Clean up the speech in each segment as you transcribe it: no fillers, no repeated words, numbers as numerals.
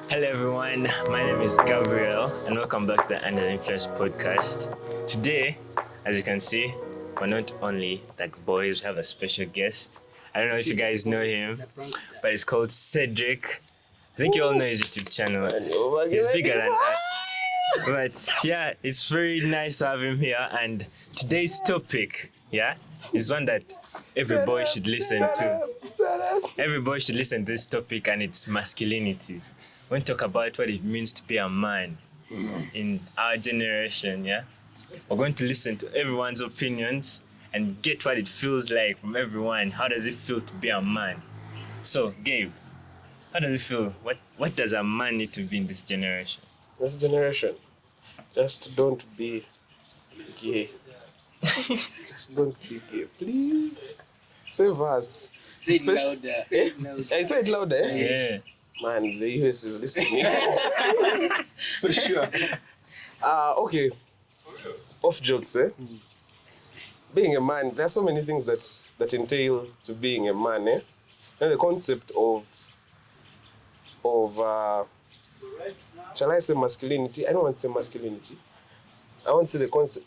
Hello everyone, my name is Gabriel and welcome back to the Under the Influence podcast. Today, as you can see, we're not only like boys, we have a special guest. I don't know if you guys know him, but it's called Cedric. I think you all know his YouTube channel. He's bigger than us. But yeah, it's very nice to have him here, and today's topic, is one that every boy should listen to. Every boy should listen to this topic, and it's masculinity. We're going to talk about what it means to be a man in our generation, We're going to listen to everyone's opinions and get what it feels like from everyone. How does it feel to be a man? So, Gabe, how does it feel? What does a man need to be in this generation? This generation, just don't be gay. Just don't be gay, please. Save us. Say it louder. I say it louder. Yeah. Man, the US is listening. For sure. Okay. Off jokes, Being a man, there are so many things that entail to being a man, And the concept of shall I say masculinity? I don't want to say masculinity. I want to say the concept.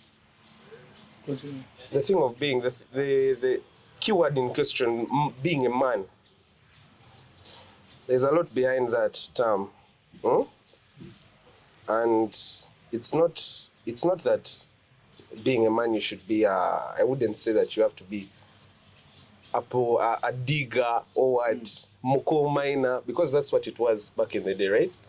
The thing of being, the keyword in question, being a man. There's a lot behind that term. And it's not that being a man you should be I wouldn't say that you have to be a digger or what, moko miner, because that's what it was back in the day, right?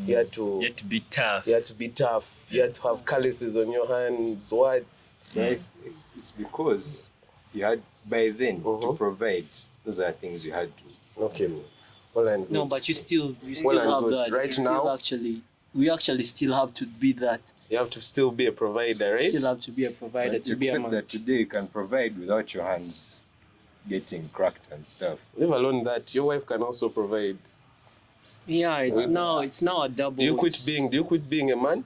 You had to be tough. You had to be tough. You had to have calluses on your hands. What? Yeah, it's because you had by then to provide. Those are things you had to. Okay. Well and good. No, but you still Well and have good. that. Right You still now, we actually still have to be that. you have to still be a provider, right? Still have to be a provider But to be a except man. that today you can provide without your hands getting cracked and stuff. Leave alone that your wife can also provide. Yeah, it's now a double. Do you quit being a man?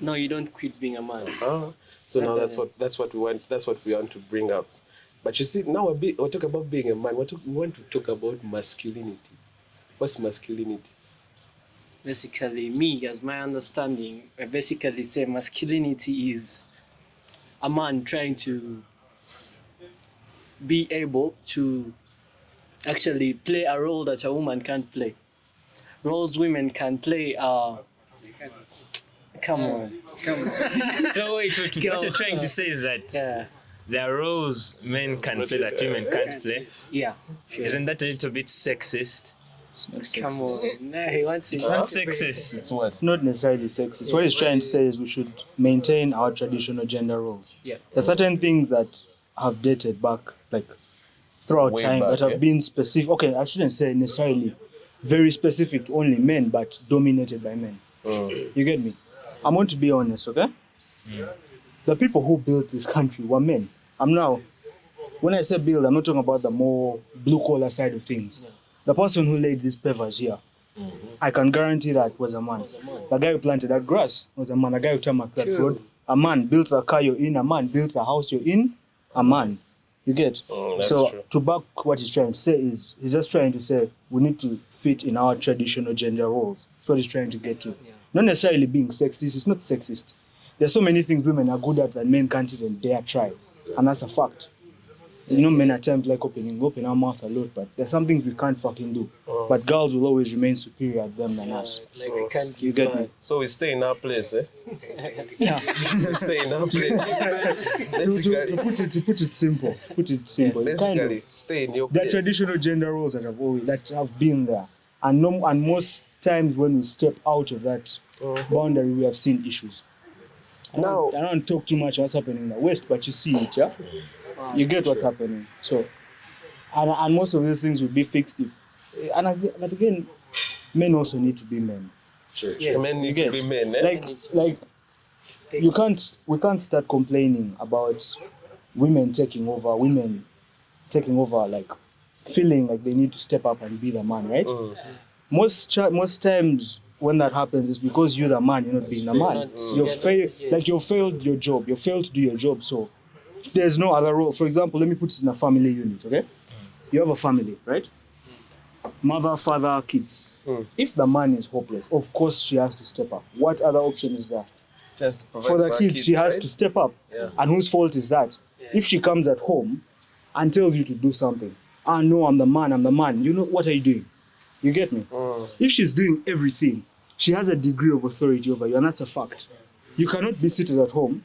No, you don't quit being a man. So now that's what we want. That's what we want to bring up. But you see, now we're talking about being a man. We want to talk about masculinity. What's masculinity? Basically, me, as my understanding, I basically say masculinity is a man trying to be able to actually play a role that a woman can't play. Roles women can play are... Come on. So wait, what you're trying to say is that Yeah. there are roles men can play that women can't play? Yeah. Sure. Isn't that a little bit sexist? Come on. Nah, he wants to... It's not sexist. It's worse. It's not necessarily sexist. What he's trying to say is we should maintain our traditional gender roles. Yeah. There's certain things that have dated back, like throughout Way time, back, that have yeah. been specific. Okay, I shouldn't say necessarily very specific to only men, but dominated by men. You get me? I'm going to be honest, okay? The people who built this country were men. When I say build, I'm not talking about the more blue-collar side of things. Yeah. The person who laid these pavers here, I can guarantee that was a man. The guy who planted that grass was a man. The guy who tarmacked that road, a man. Built the car you're in, a man. Built the house you're in, a man. You get? That's So true. to back what he's trying to say is, he's just trying to say we need to fit in our traditional gender roles. That's what he's trying to get to. Yeah. Not necessarily being sexist. It's not sexist. There's so many things women are good at that men can't even dare try. And that's a fact. You know, men attempt like open our mouth a lot, but there's some things we can't fucking do. But girls will always remain superior at them than us. Like we can't You get me? So we stay in our place, Yeah. We stay in our place. to put it simple. Basically, stay in your The place. traditional gender roles that have been there, and most times when we step out of that boundary, we have seen issues. I don't talk too much what's happening in the West, but you see it, yeah. You get what's happening. So, and most of these things will be fixed but again, men also need to be men. Sure. Yeah. Men need to be men, Like we can't start complaining about women taking over, like feeling like they need to step up and be the man, right? Most times when that happens, it's because you're the man, you're not being the man. You've failed your job. You failed to do your job. So there's no other role. For example, let me put it in a family unit, okay? You have a family, right? mother, father, kids. If the man is hopeless, of course she has to step up. What other option is there? Just to provide For the her kids, she has right? to step up. Yeah. And whose fault is that? If she comes at home and tells you to do something, no, I'm the man. You know, what are you doing? You get me? If she's doing everything, she has a degree of authority over you, and that's a fact. You cannot be seated at home,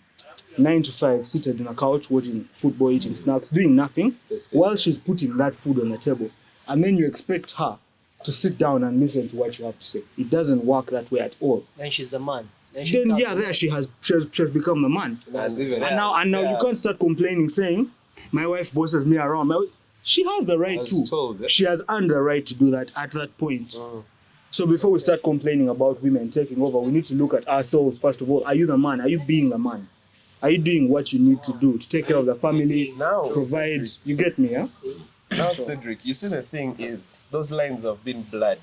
9 to 5, seated on a couch, watching football, eating snacks, doing nothing, while she's putting that food on the table. And then you expect her to sit down and listen to what you have to say. It doesn't work that way at all. Then she's the man. Then there she has become the man. Even And now you can't start complaining, saying, my wife bosses me around. She has the right to. She has earned the right to do that at that point. So before we start complaining about women taking over, we need to look at ourselves first of all. Are you the man? Are you being the man? Are you doing what you need to do to take care of the family, provide? You get me, huh? Now, Cedric, you see the thing is, those lines have been blurred.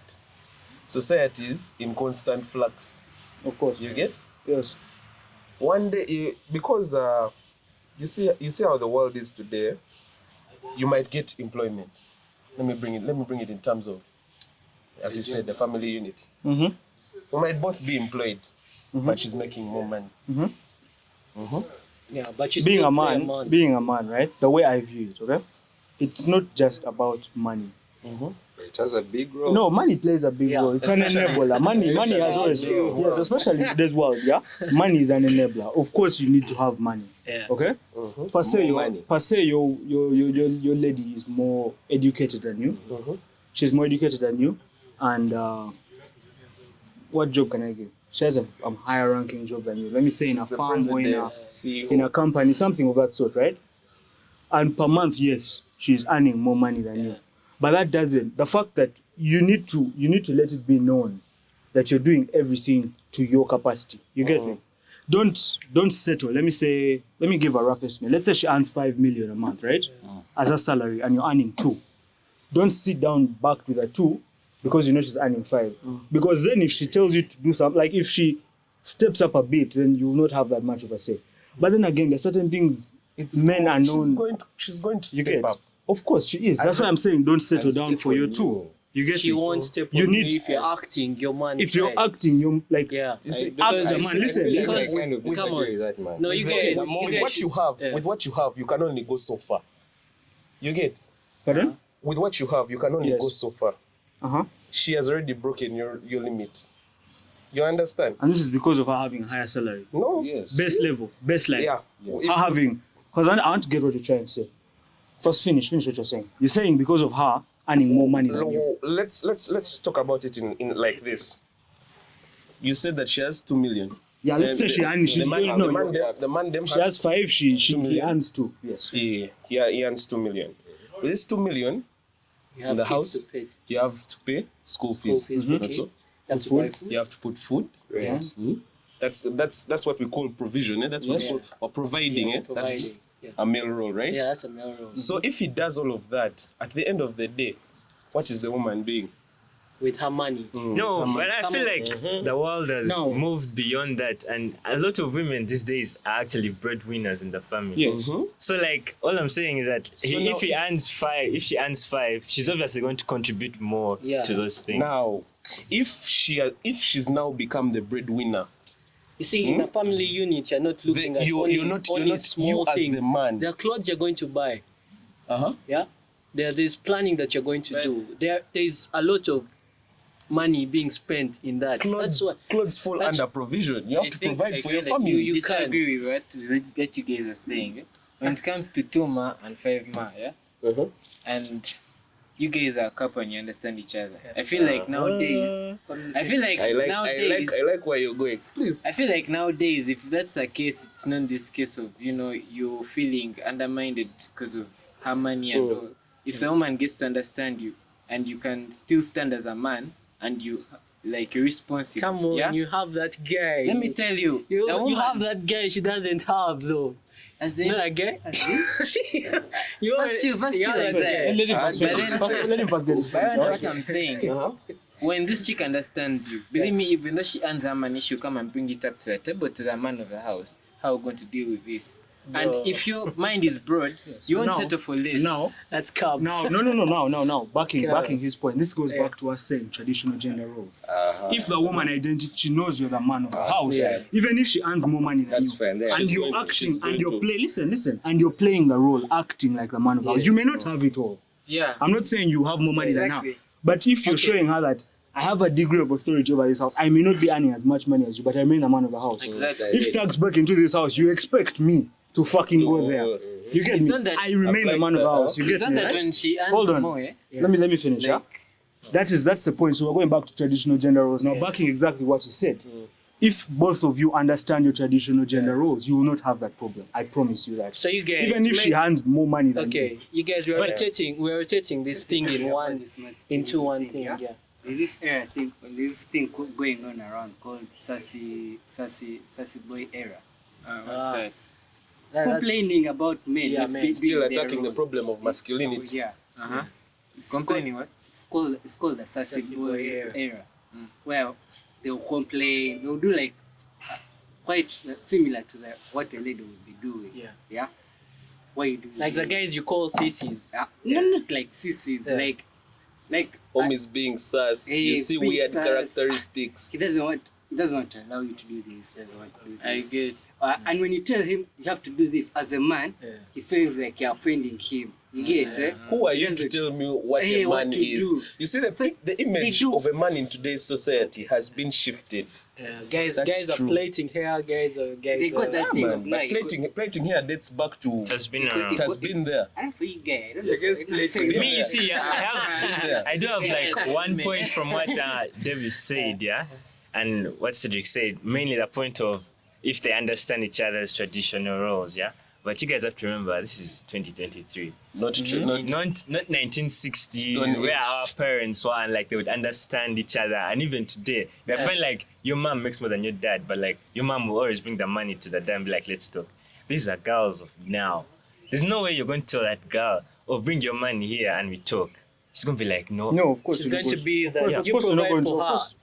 Society is in constant flux. Of course. You get? Yes. One day, because you see how the world is today, you might get employment. Let me bring it in terms of, as you said, the family unit. We might both be employed, but she's making more money. Yeah, but you Being still a play man, being a man, right? The way I view it, okay? It's not just about money. It has a big role. No, money plays a big role. It's an enabler. Money has always, yes, especially in today's world, yeah. Money is an enabler. Of course, you need to have money. Yeah. Okay. Per se, your lady is more educated than you. She's more educated than you, and what job can I give? She has a higher ranking job than you. Let me say in a farm or in a company, something of that sort, right? And per month, yes, she's earning more money than you. But that doesn't. The fact that you need to let it be known that you're doing everything to your capacity. You get me? Don't settle. Let me give a rough estimate. Let's say she earns 5 million a month, right? As a salary, and you're earning 2. Don't sit down back with a 2 because you know she's earning 5. Because then if she tells you to do something, like if she steps up a bit, then you will not have that much of a say. But then again, there's certain things men are known. She's going to step up. Of course she is. That's why I'm saying don't settle down for your 2. You get She me? won't step on You you need- if you're acting, your man. If you're acting, you're like, yeah. You see, act the man. Listen. I Because- kind of come disagree on. with that, man. No, you Okay, guys. with you guys what you have, with what you have, you can only go so far. You get? Pardon? With what you have, you can only Yes. go so far. She has already broken your limit. You understand? And this is because of her having a higher salary. No. Yes. Base level, baseline. Yeah. Her having, because I want to get what you're trying to say. First, finish what you're saying. You're saying because of her earning more money than you. Let's talk about it in like this. You said that she has 2 million. Yeah, let's say she earns. The man them She has 5. He million. earns 2. Yes. Yeah, he earns 2 million. With this 2 million You have in the kids house, to pay. you have to pay school fees. fees, That's okay. all. You have to buy food. You have to put food. Yeah. That's what we call provision. That's what we call or providing. Yeah, That's providing. Yeah. a male role, right? Yeah, that's a male role. So if he does all of that, at the end of the day, what is the woman doing? With her money. No, but I feel like the world has No. moved beyond that, and a lot of women these days are actually breadwinners in the family. Yes. So like, all I'm saying is that So now if she earns 5, she's obviously going to contribute more Yeah. to those things. Now, if she's now become the breadwinner, You see, in a family unit, you're not looking at only, only small you as things. the man. There are clothes you're going to buy. Yeah. There's planning that you're going to do. There's a lot of money being spent in that. Clothes fall that's- under provision. You have to provide for your like family. You can. disagree with what you guys are saying. When it comes to 2 ma and 5 ma, yeah? And you guys are a couple and you understand each other. I feel like nowadays, I like where you're going. Please. I feel like nowadays, if that's the case, it's not this case of, you feeling undermined because of her money and all. If the woman gets to understand you and you can still stand as a man and you're responsive. Come on, yeah? you have that guy. Let me tell you, You, the you woman, have that guy she doesn't have though. as in, Not a guy? You First chill, you have like that that. guy. Let him first but finish. then- Let him first get his But point, what right? I'm saying, when this chick understands you, believe me, even though she earns her money, she'll come and bring it up to the table to the man of the house. How are we going to deal with this? And if your mind is broad, you won't settle for less. Now, That's calm. no. Backing Okay. his point. This goes back to us saying traditional gender roles. If the woman identifies, she knows you're the man of the house, even if she earns more money than That's you, fine. and She's you're going to- acting she's and going you're to- listen, and you're playing the role, acting like the man of the house. You may not have it all. Yeah. I'm not saying you have more money than her, Exactly. but if you're showing her that I have a degree of authority over this house, I may not be earning as much money as you, but I remain the man of the house. Exactly. If thugs break into this house, you expect me to fucking go there. You get It's me? not that- I remain the man of the house. You It's get not me? that Right? when she earns Hold on. more, Let me finish. Yeah? like, That's the point. So we're going back to traditional gender roles now, backing exactly what he said. If both of you understand your traditional gender roles, you will not have that problem. I promise you that. So you guys, Even if she earns more money than okay, you guys were rotating this thing in one into one thing. Yeah. There's this era thing, this thing going on around called sassy boy era. what's that? Complaining about men. Yeah, not men. being Still their attacking the role. problem of masculinity. Yeah. Uh-huh. It's Complaining what? It's called the sassy boy era. Well, they'll complain. They'll do like quite similar to what a lady would be doing. Yeah. Yeah. What you do? Like the guys you call sissies. No, not like sissies. Yeah. Like Homies being sus. Hey, You see being weird sus. characteristics. he doesn't want to allow you to do this. He doesn't want to do I this. get. And when you tell him you have to do this as a man, he feels like you're offending him. You get it? Who are you to Doesn't- tell me what Hey, a what man to is? do. You see, the image do. of a man in today's society has been shifted. Guys That's are true. plating hair. Guys They got that thing of Man, like. but plating here dates back to. It has been It around. has been there. I don't for you guys. I don't You guys know. plating. Me, you see, I do have like Yes, one man. point from what Davis said, yeah, and what Cedric said. Mainly the point of if they understand each other's traditional roles, yeah. But you guys have to remember, this is 2023, Not true. Not not 1960s, Stone where Age. our parents were and like they would understand each other. And even today, I find like your mom makes more than your dad, but like your mom will always bring the money to the dad and be like, let's talk. These are girls of now. There's no way you're going to tell that girl, oh, bring your money here and we talk. She's going to be like, no. No, of course. She's you going would. to be Of the course, of you course you're not provide going to. for Of her. course,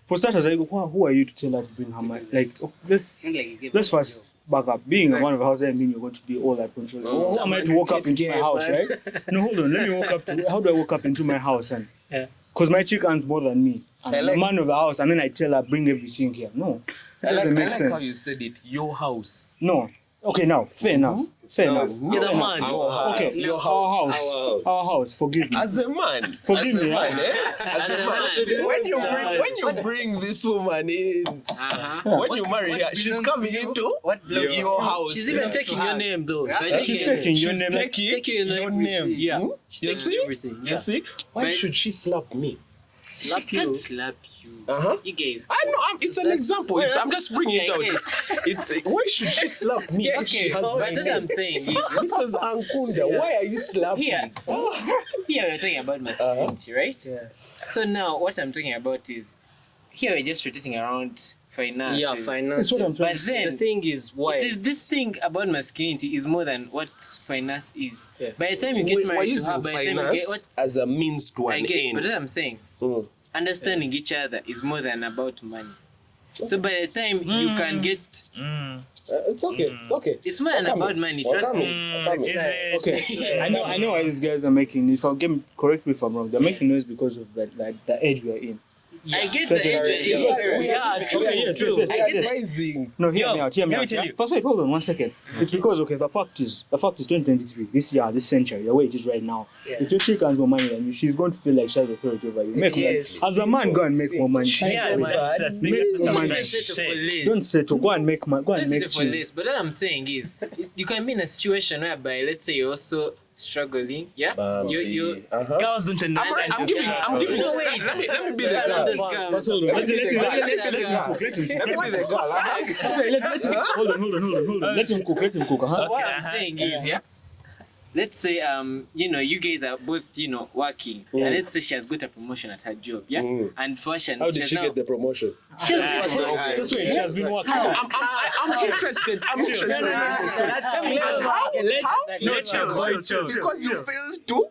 for starters, who are you to tell her to bring her money? Like, let's It's not like you get let's that first back up. Being a man of the house doesn't mean you're going to be all that controlling. Who am I to walk up into my house, right? No, hold on. Let me walk up to. How do I walk up into my house and? Yeah. Because my chick earns more than me. And I'm the man of the house, and then I tell her bring everything here. No, that doesn't make how sense. you said it. Your house. No. Okay, now fair enough. Fair enough. You're the man. Okay, Your our house. Forgive me. As a man. Forgive as a me, man, huh? eh? As a man. When you bring this woman in, when you marry her, she's coming into your house. She's even taking your name though. She's taking your She's name. Like, taking your name. Yeah. Hmm? She's You taking see? everything. You see? Why But- should she slap me? Slap She you. can't slap you. Uh-huh. You guys. I know. It's an example. I'm just bringing it out. Yeah, It's why should she slap me? if she Okay, has my that's what I'm name? saying. is- Mrs. Ankunda, why are you slapping Here, me? here we're talking about masculinity, right? Yeah. So now what I'm talking about is here we're just rotating around finances. Yeah, finance. That's what I'm trying But to say. then The thing is why? it is this thing about masculinity is more than what finance is. Yeah. By the time you get We're married to using her, by the time you finance get what as a means to I an get, but end. what I'm saying, Mm. understanding each other is more than about money. So by the time you can get, It's okay. It's okay. it's more than Welcome. about money. Welcome. Trust me. Welcome. Is it? Okay, I know why these guys are making. If I correct me if I'm wrong, they're making noise because of that, like the age we're in. I get the age. Yes. I get the Advising. No, hear me out. Hear me let me out. tell yeah? you. First, wait, hold on 1 second. It's because the fact is 2023. This year, this century, the way it is right now. If your chick earns more money than you, she's going to feel like she has authority over you. Make Yes. as a man, go and make more money. Yeah, Make that's the thing. That's what I'm trying to say. Don't settle. Go and make money. Go and Let's make do for cheese. this. But what I'm saying is, you can be in a situation whereby, let's say, you're also struggling. Yeah. You. Girls don't understand. I'm giving. No, wait. Let me be the Let girl. this girl. First, hold on. Let him Let me be the girl. cook. Hold on. Let him cook. What I'm saying is, yeah. Let's say, you guys are both, working, and let's say she has got a promotion at her job, yeah. And fashion. How did she get the promotion? She has got Just wait. She has been working. I'm interested. I'm interested in the story. That's some level. How? No, chill. Because you failed to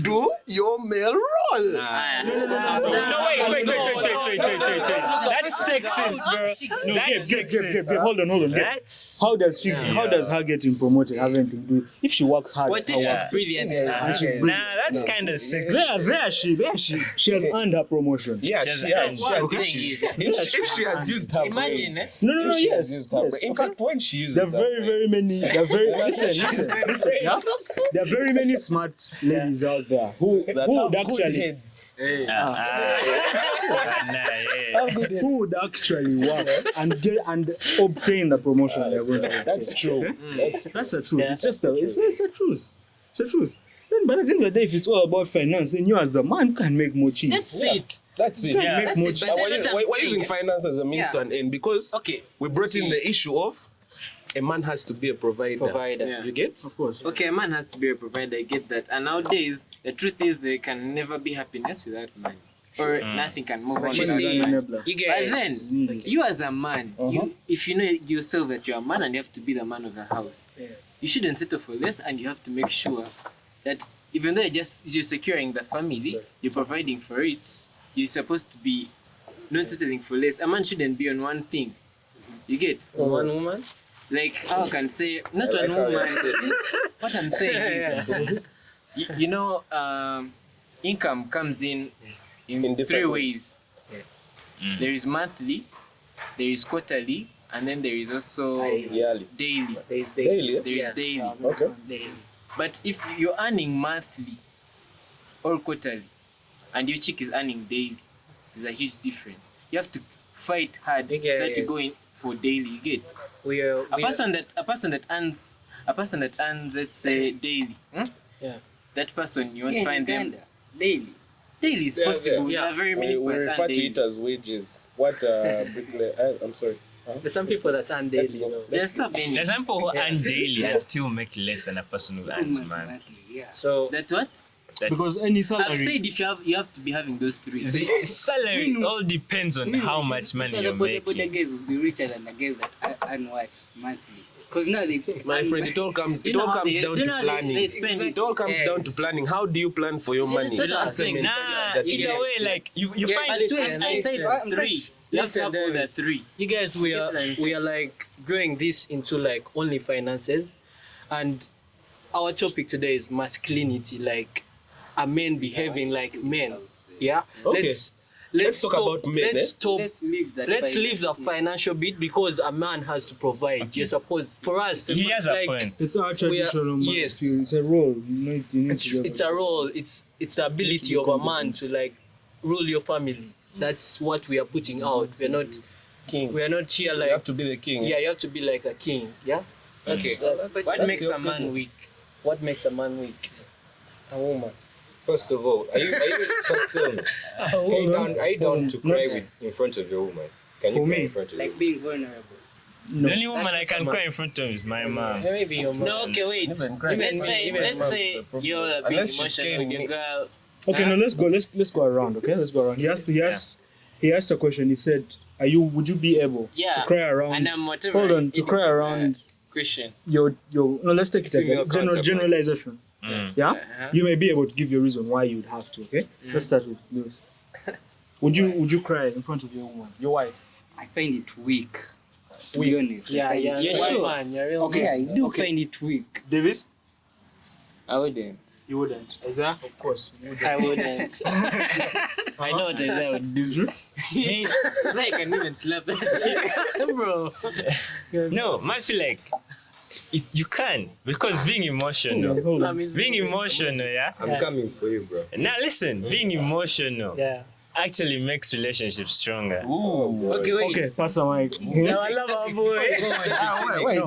do your male role. No, wait. That's sexist, bro. No, That's Gabe, sexist. hold on. Gabe. That's How does her getting promoted have anything to do? If she works hard, What her if she's work- brilliant? and she's brilliant. nah, that's kind of sexist. There she has earned her promotion. Yeah, she has. What I'm saying is, If she has used her imagine, brain. No, She has yes. used her brain. In Okay. fact, when she uses There are her very many. There are very listen. Yeah? There are very many smart ladies out there who would actually who would actually work and get and obtain the promotion they're going to obtain. That's true. That's the truth. It's just it's a truth. It's a truth. Then by the end of the day, if it's all about finance, then you as a man can make more cheese. that's it. That's it. Can make more cheese. But Why that's what I'm why using saying. finance as a means to an end? Because Okay. we brought in the issue of a man has to be a provider. Yeah. You get? Of course. Okay, a man has to be a provider, I get that. And nowadays, the truth is there can never be happiness without money. Or nothing can move on Money is without an money. enabler. But then, you as a man, if you know yourself that you're a man and you have to be the man of the house, you shouldn't settle for less, and you have to make sure that even though you're securing the family, you're providing for it, you're supposed to be not settling for less. A man shouldn't be on one thing. You get? One woman. Like how I can say not one woman. What I'm saying is, you know, income comes in different three ways. ways. There is monthly, there is quarterly, and then there is also Yearly. daily. Daily? There is daily. Okay. But if you're earning monthly or quarterly, and your chick is earning daily, there's a huge difference. You have to fight hard to go in for daily. You get? A person that earns let's say daily. That person you won't find them. daily. Daily is possible. There are very many We people that refer earn to daily. it as wages. What bricklayer? I'm sorry. There's some people that earn daily. Let's go. There's so many. There's some people who earn daily and still make less than a person who earns man. So That what? Because any I've salary. said if you have to be having those three. The salary all depends on how much money you're The making. guys will be richer than the guys that earn what monthly. Because now they pay. My friend, it all comes You know how down they- to you know how planning. they spend It all comes down to planning. How do you plan for your money? That's what I'm saying. Nah, That either you- way, like you find but two. listen, I said listen. three. You have to have all the three. you guys, we Get what I'm saying? are like growing this into like only finances, and our topic today is masculinity, like a man behaving like men. Yeah. Okay. Let's talk about men, Let's stop. Let's leave that. Let's leave the financial bit because a man has to provide. You're supposed for us. He has a like, point. It's our traditional man yes. skill. It's a role. You need to It's a role. It's the ability of a man to like rule your family. That's what we are putting out. We're not King. We are not here You like have to be the king. yeah. You have to be like a king. Yeah. Okay. What makes a man weak? What makes a man weak? A woman. First of all, are you down to cry in front of your woman? Can you For cry me? in front of your Like being vulnerable. The only woman I can cry in front of is my mom. Maybe your mom. No, okay, wait. Let's say you're being Unless she's emotional with your scaring girl. Okay, no, let's go around. Okay, let's go around. He asked a question. He said, would you be able Yeah. to cry around? And I'm whatever. Hold on, to cry around Christian. your no, let's take it as Female a generalization. Yeah? You may be able to give your reason why you'd have to, okay? Let's start with Lewis. Would you cry in front of your woman, your wife? I find it weak. To be honest. I find it- You're Why, sure? man, you're real Okay, man. I do find it weak. Davis? I wouldn't. You wouldn't. Isaiah? Of course. You wouldn't. I wouldn't. I know what Isaiah would do. Isaiah can even slap it. Bro. No, I feel like you can because being emotional. Hold on. Being emotional, yeah. I'm coming for you, bro. Now listen, being emotional Yeah. actually makes relationships stronger. Okay, wait. Okay, Pastor Mike. I love our boy.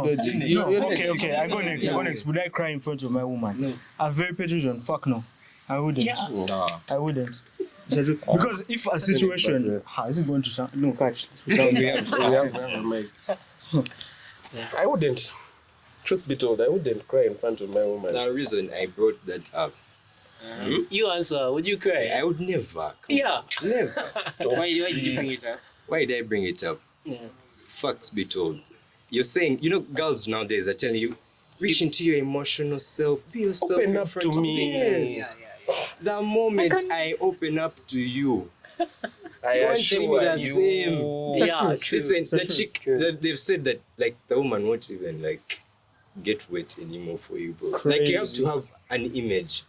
Okay. I go next. Would I cry in front of my woman? No. A very petty reason. Fuck no. I wouldn't. I wouldn't. Because if a situation, is it going to sound? No, catch. We have a mic. I wouldn't. Truth be told, I wouldn't cry in front of my woman. The reason I brought that up, You answer. Would you cry? I would never. Yeah. Never. Why did you bring it up? Why did I bring it up? Yeah. Facts be told. You're saying, girls nowadays are telling you, reach into your emotional self, be yourself. Open in up front to of me. Yes. the moment I open up to you, I want assure to be the you. same. Yeah, Listen, the true. chick, they've said that like the woman won't even like get wet anymore for you, bro. Like you have to have an image.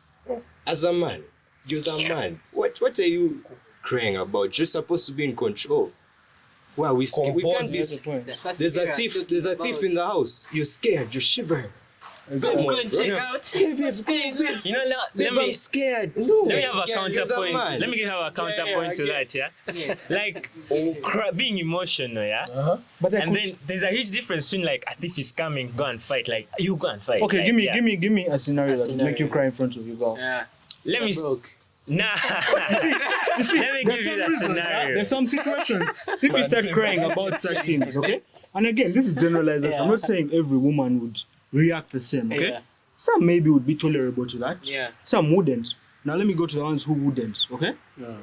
As a man, you're the man. What are you crying about? You're supposed to be in control. Well, we can't be. That's the point. There's a thief. There's a thief in the house. You're scared. You're shivering. Go and check out. What's going on? You know, now, I'm scared. No. let me have a You're the counterpoint. man. Let me have a counterpoint to that, yeah? Like, being emotional, yeah? But I And could, then there's a huge difference between like a thief is coming, go and fight. Like, you go and fight. okay, like, give me a scenario that will make you cry in front of your girl. Yeah. Let me. Broke. Nah. Let me give you that scenario. There's some situations if you start crying about such things, okay? And again, this is generalization. I'm not saying every woman would react the same, okay? Yeah. Some maybe would be tolerable to that. Yeah. Some wouldn't. Now let me go to the ones who wouldn't, okay?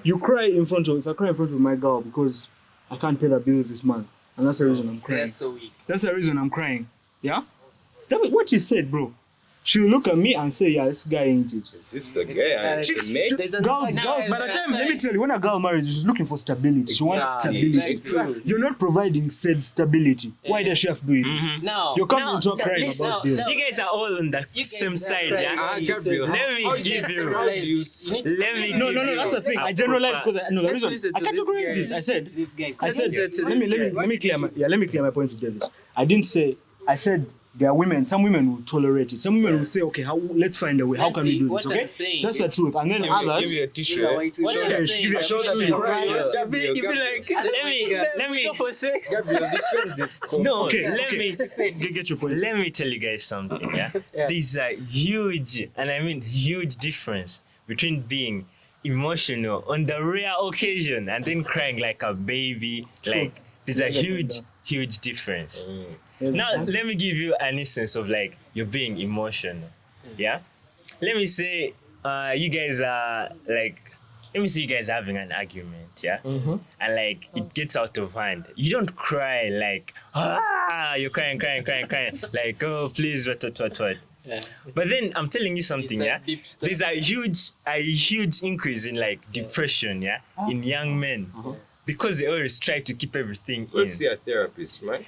You cry if I cry in front of my girl because I can't pay the bills this month, and that's the reason I'm crying. That's so weak. That's the reason I'm crying. Yeah? That what she said, bro. She'll look at me and say, yeah, this guy ain't it. Is this the guy? Chicks, Mate? girls, by the time, let me tell you, when a girl marries, she's looking for stability. She wants Exactly. stability. Exactly. You're not providing said stability. Why does she have to do it? Now. You're coming to her crying listen, about bills. You guys are all on the You guys same are side, crying. yeah? Gabriel, Let me give you. Let me No, give you that's the thing. a I generalize proper- because the Let's reason listen I to this categorize guy. this. I said This guy. let me clear my point to Davis. I didn't say I said there are women, some women will tolerate it. Some women will say, okay, let's find a way. How can we do this? What Okay? I'm saying. That's the truth. And then others Give you a tissue. What Yeah, I'm she saying. give you a Show that tissue. you cry. Gabriel, You be like, Let me go for sex. Gabriel, defend this. no, Okay, let okay. me Get your point. let me tell you guys something, yeah? There's a huge, and I mean huge difference between being emotional on the rare occasion and then crying like a baby. Like, there's a huge difference. Now, let me give you an instance of like you're being emotional, yeah? Let me say you guys are like, let me say you guys are having an argument, yeah? And like it gets out of hand. You don't cry like, you're crying, like, oh, please, what. But then I'm telling you something, It's a yeah? deep stuff. There's a huge increase in like depression, yeah? In young men. Because they always try to keep everything Go in. see a therapist, man.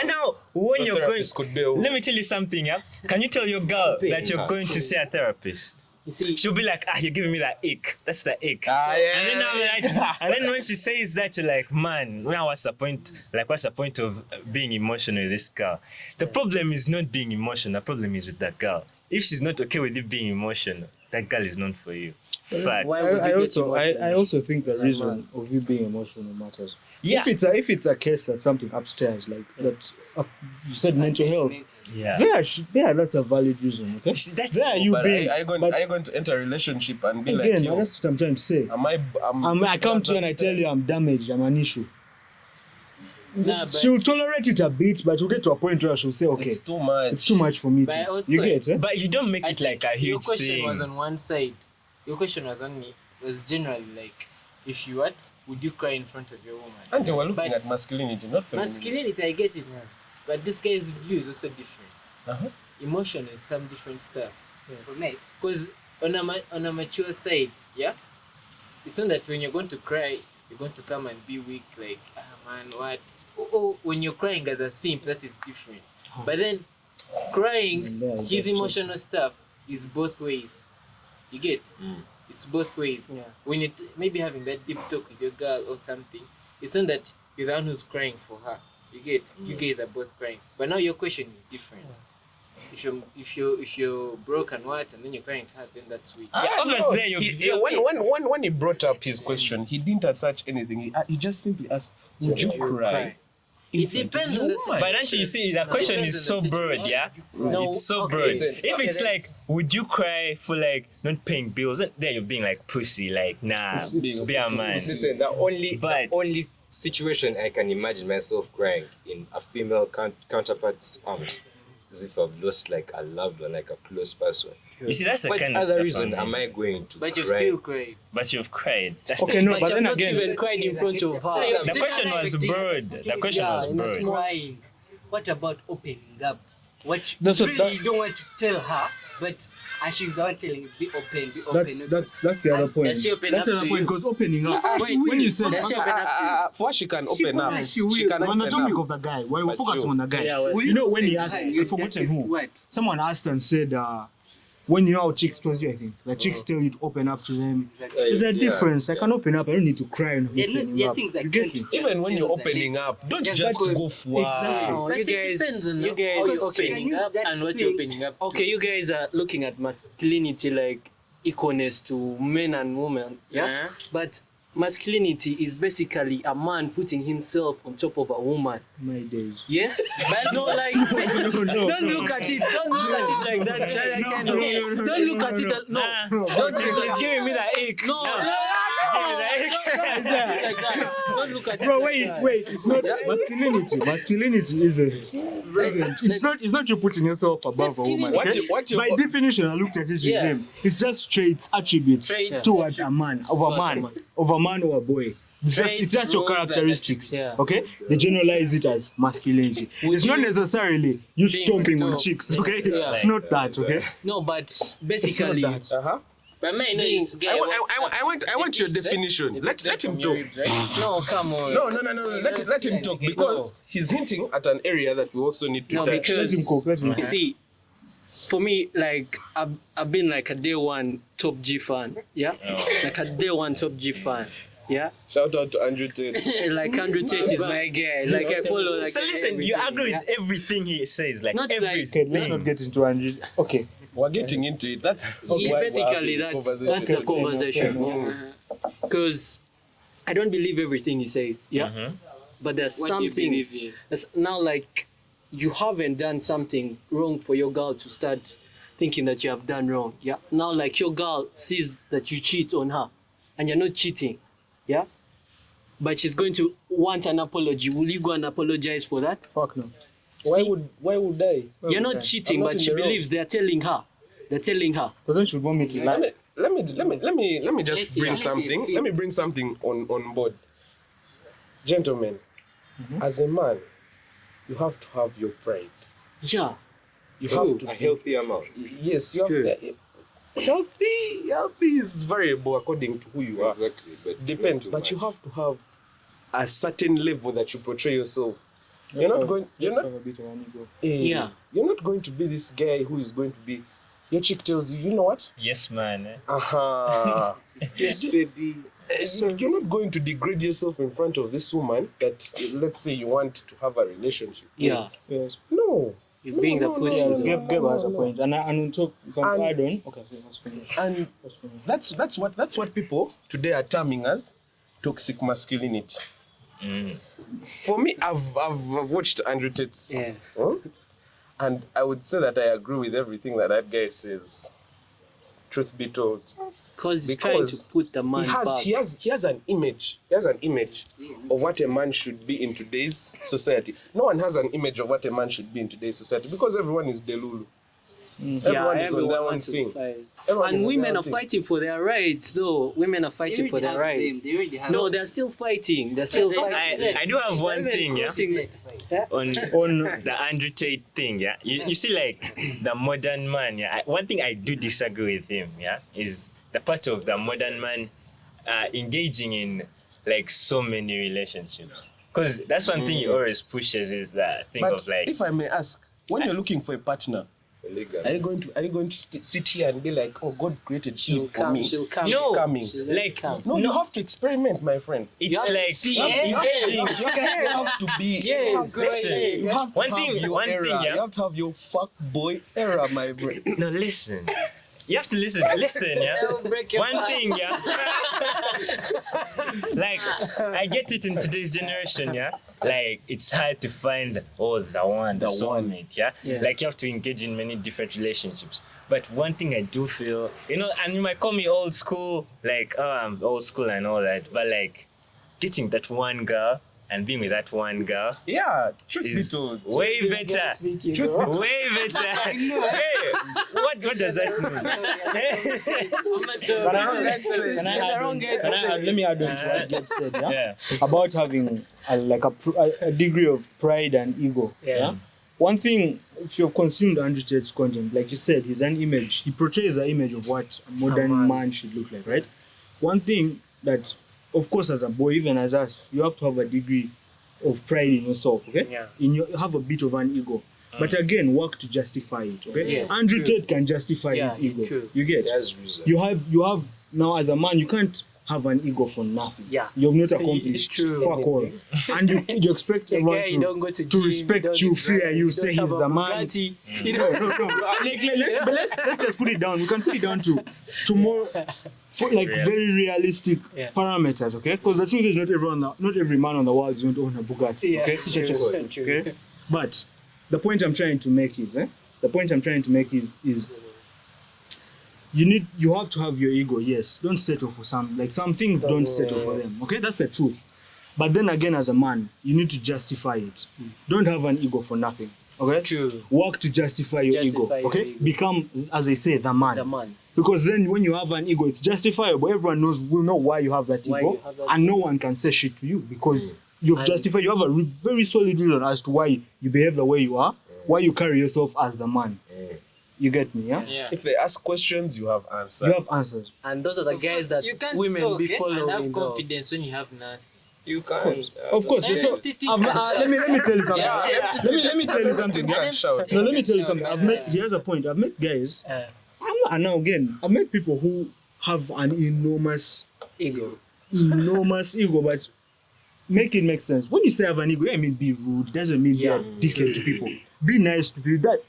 Now, when you're going, Therapist could be. let me tell you something, yeah? Can you tell your girl that you're going to see a therapist? You see, She'll be like, you're giving me that ick. That's the ick. yeah. And then I'm like, and then when she says that, you're like, man, now what's the point? Like, what's the point of being emotional with this girl? The problem is not being emotional. The problem is with that girl. If she's not okay with you being emotional, that girl is not for you. Fact. why would you I get also emotional? think the reason of you being emotional matters. Yeah. If it's a case that's something upstairs like that, you said mental health. Yeah. That's a valid reason. Okay. That's There you But being. are you going to enter a relationship and be Again, like, yo, that's what I'm trying to say. I come to you and I tell you I'm damaged. I'm an issue. Nah, but She'll tolerate it a bit, but we'll get to a point where she'll say, okay, it's too much. it's too much for me But to. also- You get it? But you don't make I it like a think your huge question thing. was on one side. Your question was on me. Was generally like, if you would you cry in front of your woman? And we're looking But at masculinity, not femininity. masculinity, I get it. But this guy's view is also different. Uh-huh. Emotion is some different stuff. For me, Because on a mature side, yeah, it's not that when you're going to cry, you're going to come and be weak, like, man, what? Oh, when you're crying as a simp, that is different. But then crying, Yeah, his that's emotional stuff is both ways. You get? It's both ways. Yeah. When you're maybe having that deep talk with your girl or something, it's not that you're the one who's crying for her. You get? You guys are both crying. But now your question is different. If you're broke and what, and then you're crying to her, then that's weak. Yeah, obviously, When he brought up his question, he didn't attach anything. He just simply asked, would you cry? It depends on the situation. But don't you see, the question is so broad, yeah? No, It's so okay. broad. Listen, If it's okay, like, would you cry for like not paying bills? Then you're being like pussy, like, nah, be a man. Listen, the only situation I can imagine myself crying in a female counterpart's arms is if I've lost like a loved one, like a close person. You see, that's the What kind of other stuff reason I mean. am I going to But cry? you've still cried. But you've cried. That's Okay, the, no, But but you've then not again, even cried in front of her. the question was broad. The question was in a broad. crying. What about opening up? What That's you what really don't want to tell her, But and she's the one telling you, be open, be open. That's the other point. Does she open That's up the other to point you? because opening up. Wait, when you said does she open up to you? For she can open up. she will. She can on the open topic up. of the guy, while we're But focusing you- on the guy. Yeah, well, you know when he That asked, is I've forgotten who. what? Someone asked and said, when you know how chicks, it was you, I think. The chicks tell you to open up to them. Exactly. There's a difference. I can open up. I don't need to cry and There open are up. things that You get can't me? Even when just you're feel that opening they- up, don't Yes, just because- go for Exactly. No, But you it guys, depends on you how- guys because you opening can use up that and what thing. you're opening up. Okay, you guys are looking at masculinity like equalness to men and women, yeah? Uh-huh. But masculinity is basically a man putting himself on top of a woman. My days. Yes? But no, like, don't look at it. Don't look at it like that. That kind of. Don't look at it. Don't He's giving me that ache. No. Don't look at it. Bro, like wait. It's not masculinity. Masculinity isn't. It's not you putting yourself above a woman. What Okay? you- By definition, I looked at it with Yeah. them. It's just traits, attributes Traits, towards a man, of a man or a boy. It's just your roles, and characteristics. attributes. Okay? They generalize it as masculinity. It's not necessarily you stomping on dope. chicks. Okay? Yeah. It's not that. Okay? No, but It's not basically, that. Uh-huh. But I know it's gay. I want your definition. Let him talk. no, come on. No. Let him talk because he's hinting at an area that we also need to No, touch. because Let him cook. Let him you cook. see, for me, like I've been like a day one Top G fan, yeah, like a day one Top G fan, yeah. Shout out to Andrew Tate. Like Andrew Tate is my guy. Like I follow. Like So listen, you everything, agree yeah? with everything he says, like Not like- everything. Okay, let's not get into Andrew. Okay. We're getting into it. That's Yeah, why we're basically having that's conversation. the conversation. Because I don't believe everything he says, yeah. But there's What do you some things. believe, yeah? That's now like you haven't done something wrong for your girl to start thinking that you have done wrong. Yeah. Now like your girl sees that you cheat on her, and you're not cheating, yeah. But she's going to want an apology. Will you go and apologize for that? Fuck no. Why See? would I? You're not cheating, I'm not but in she the wrong. believes they're telling her. They're telling her. Because then she would want me to lie. Let me just Let's see, bring let's see, something. see. Let me bring something on board. Gentlemen, as a man, you have to have your pride. Yeah. You have Oh, to a healthy amount. Yes, you have healthy is variable according to who you are. Exactly. But Depends, not too but you much. have to have a certain level that you portray yourself. You're not going. You're not. Have a bit of an ego. Yeah. You're not going to be this guy who is going to be. Your chick tells you, you know what? Yes, man. Aha. Yes, baby. You're not going to degrade yourself in front of this woman that, let's say, you want to have a relationship with. Yeah. Yes. No. You're being the pussy. Yeah, so- Gabe has a point. And on top, if I'm And- add on, okay, so let's finish. And Let's finish. that's what people today are terming as toxic masculinity. For me, I've watched Andrew Tate's, Yeah. and I would say that I agree with everything that guy says. Truth be told, Because he's trying to because put the man back. he has an image. He has an image of what a man should be in today's society. No one has an image of what a man should be in today's society because everyone is delulu. Everyone is on their own wants to thing. fight. Everyone is And on women their are own thing. fighting for their rights, though. Women are They fighting for already their have rights. them, they already have No, them. they're still fighting. They're still fighting. I do have one thing, yeah, on the Andrew Tate thing, yeah. You see, like the modern man, yeah. One thing I do disagree with him, yeah, is the part of the modern man engaging in like so many relationships. Because that's one thing he always pushes is that thing But of like. if I may ask, when you're looking for a partner, Polygamy. are you going to sit here and be like, oh, God created Eve for me? She'll come. She's No, coming. like No, you have to experiment, my friend. it's like You have to be. Yes. listen. You have to One have thing, your one era. thing, yeah. You have to have your fuck boy era, my friend. No, listen. You have to listen, yeah. One thing, yeah. Like, I get it in today's generation, yeah. Like, it's hard to find the soulmate, yeah? Yeah. Like, you have to engage in many different relationships. But one thing I do feel, and you might call me old school, like, oh, I'm old school and all that, but like, getting that one girl and being with that one girl Yeah, truth be is told. way better. Way better. Hey, what does that mean? Let me add on to what Gabe said, yeah? Yeah. About having a degree of pride and ego. Yeah. one thing, if you've consumed Andrew Tate's content, like you said, he's an image. He portrays an image of what a modern man should look like, right? One thing that, of course, as a boy, even as us, you have to have a degree of pride in yourself, okay? Yeah. You have a bit of an ego. But again, work to justify it, okay? Yes, Andrew true. Tate can justify his ego. true. You get? That's reason. You have now as a man, you can't have an ego for nothing. Yeah. You've not accomplished True. fuck all. And you expect The everyone guy, you don't go to to gym, respect don't you, drive, fear you, don't say have he's a the man. Bugatti, you No, know. no, no. Let's just put it down. We can put it down to more for like very realistic Yeah. parameters, okay? Because the truth is not every man on the world is going to own a Bugatti, Yeah, okay? true, Just- true. okay? But the point I'm trying to make is you have to have your ego, yes. Don't settle for some things don't settle for them. Okay, that's the truth. But then again, as a man, you need to justify it. Don't have an ego for nothing. Okay? True. Work to justify your Justify ego. your Okay? ego. Become, as they say, the man. The man. Because then when you have an ego, it's justifiable. Everyone will know why you have that Why ego. you have that And no one can say shit to you because you've justified, you have a very solid reason as to why you behave the way you are, why you carry yourself as the man. You get me, yeah? Yeah. If they ask questions, you have answers. You have answers. And those are the Of guys course, that you can't women talk, be and following. have though. confidence when you have nothing. You can't. Of course. So, let me tell you something. Yeah. Let me tell you something. You can shout. No, let me tell you something. Here's a point. I've met guys. And now again, I've met people who have an enormous Ego. ego, but make it make sense. When you say have an ego, I mean be rude. Doesn't mean be a dickhead to people. Be nice to people. That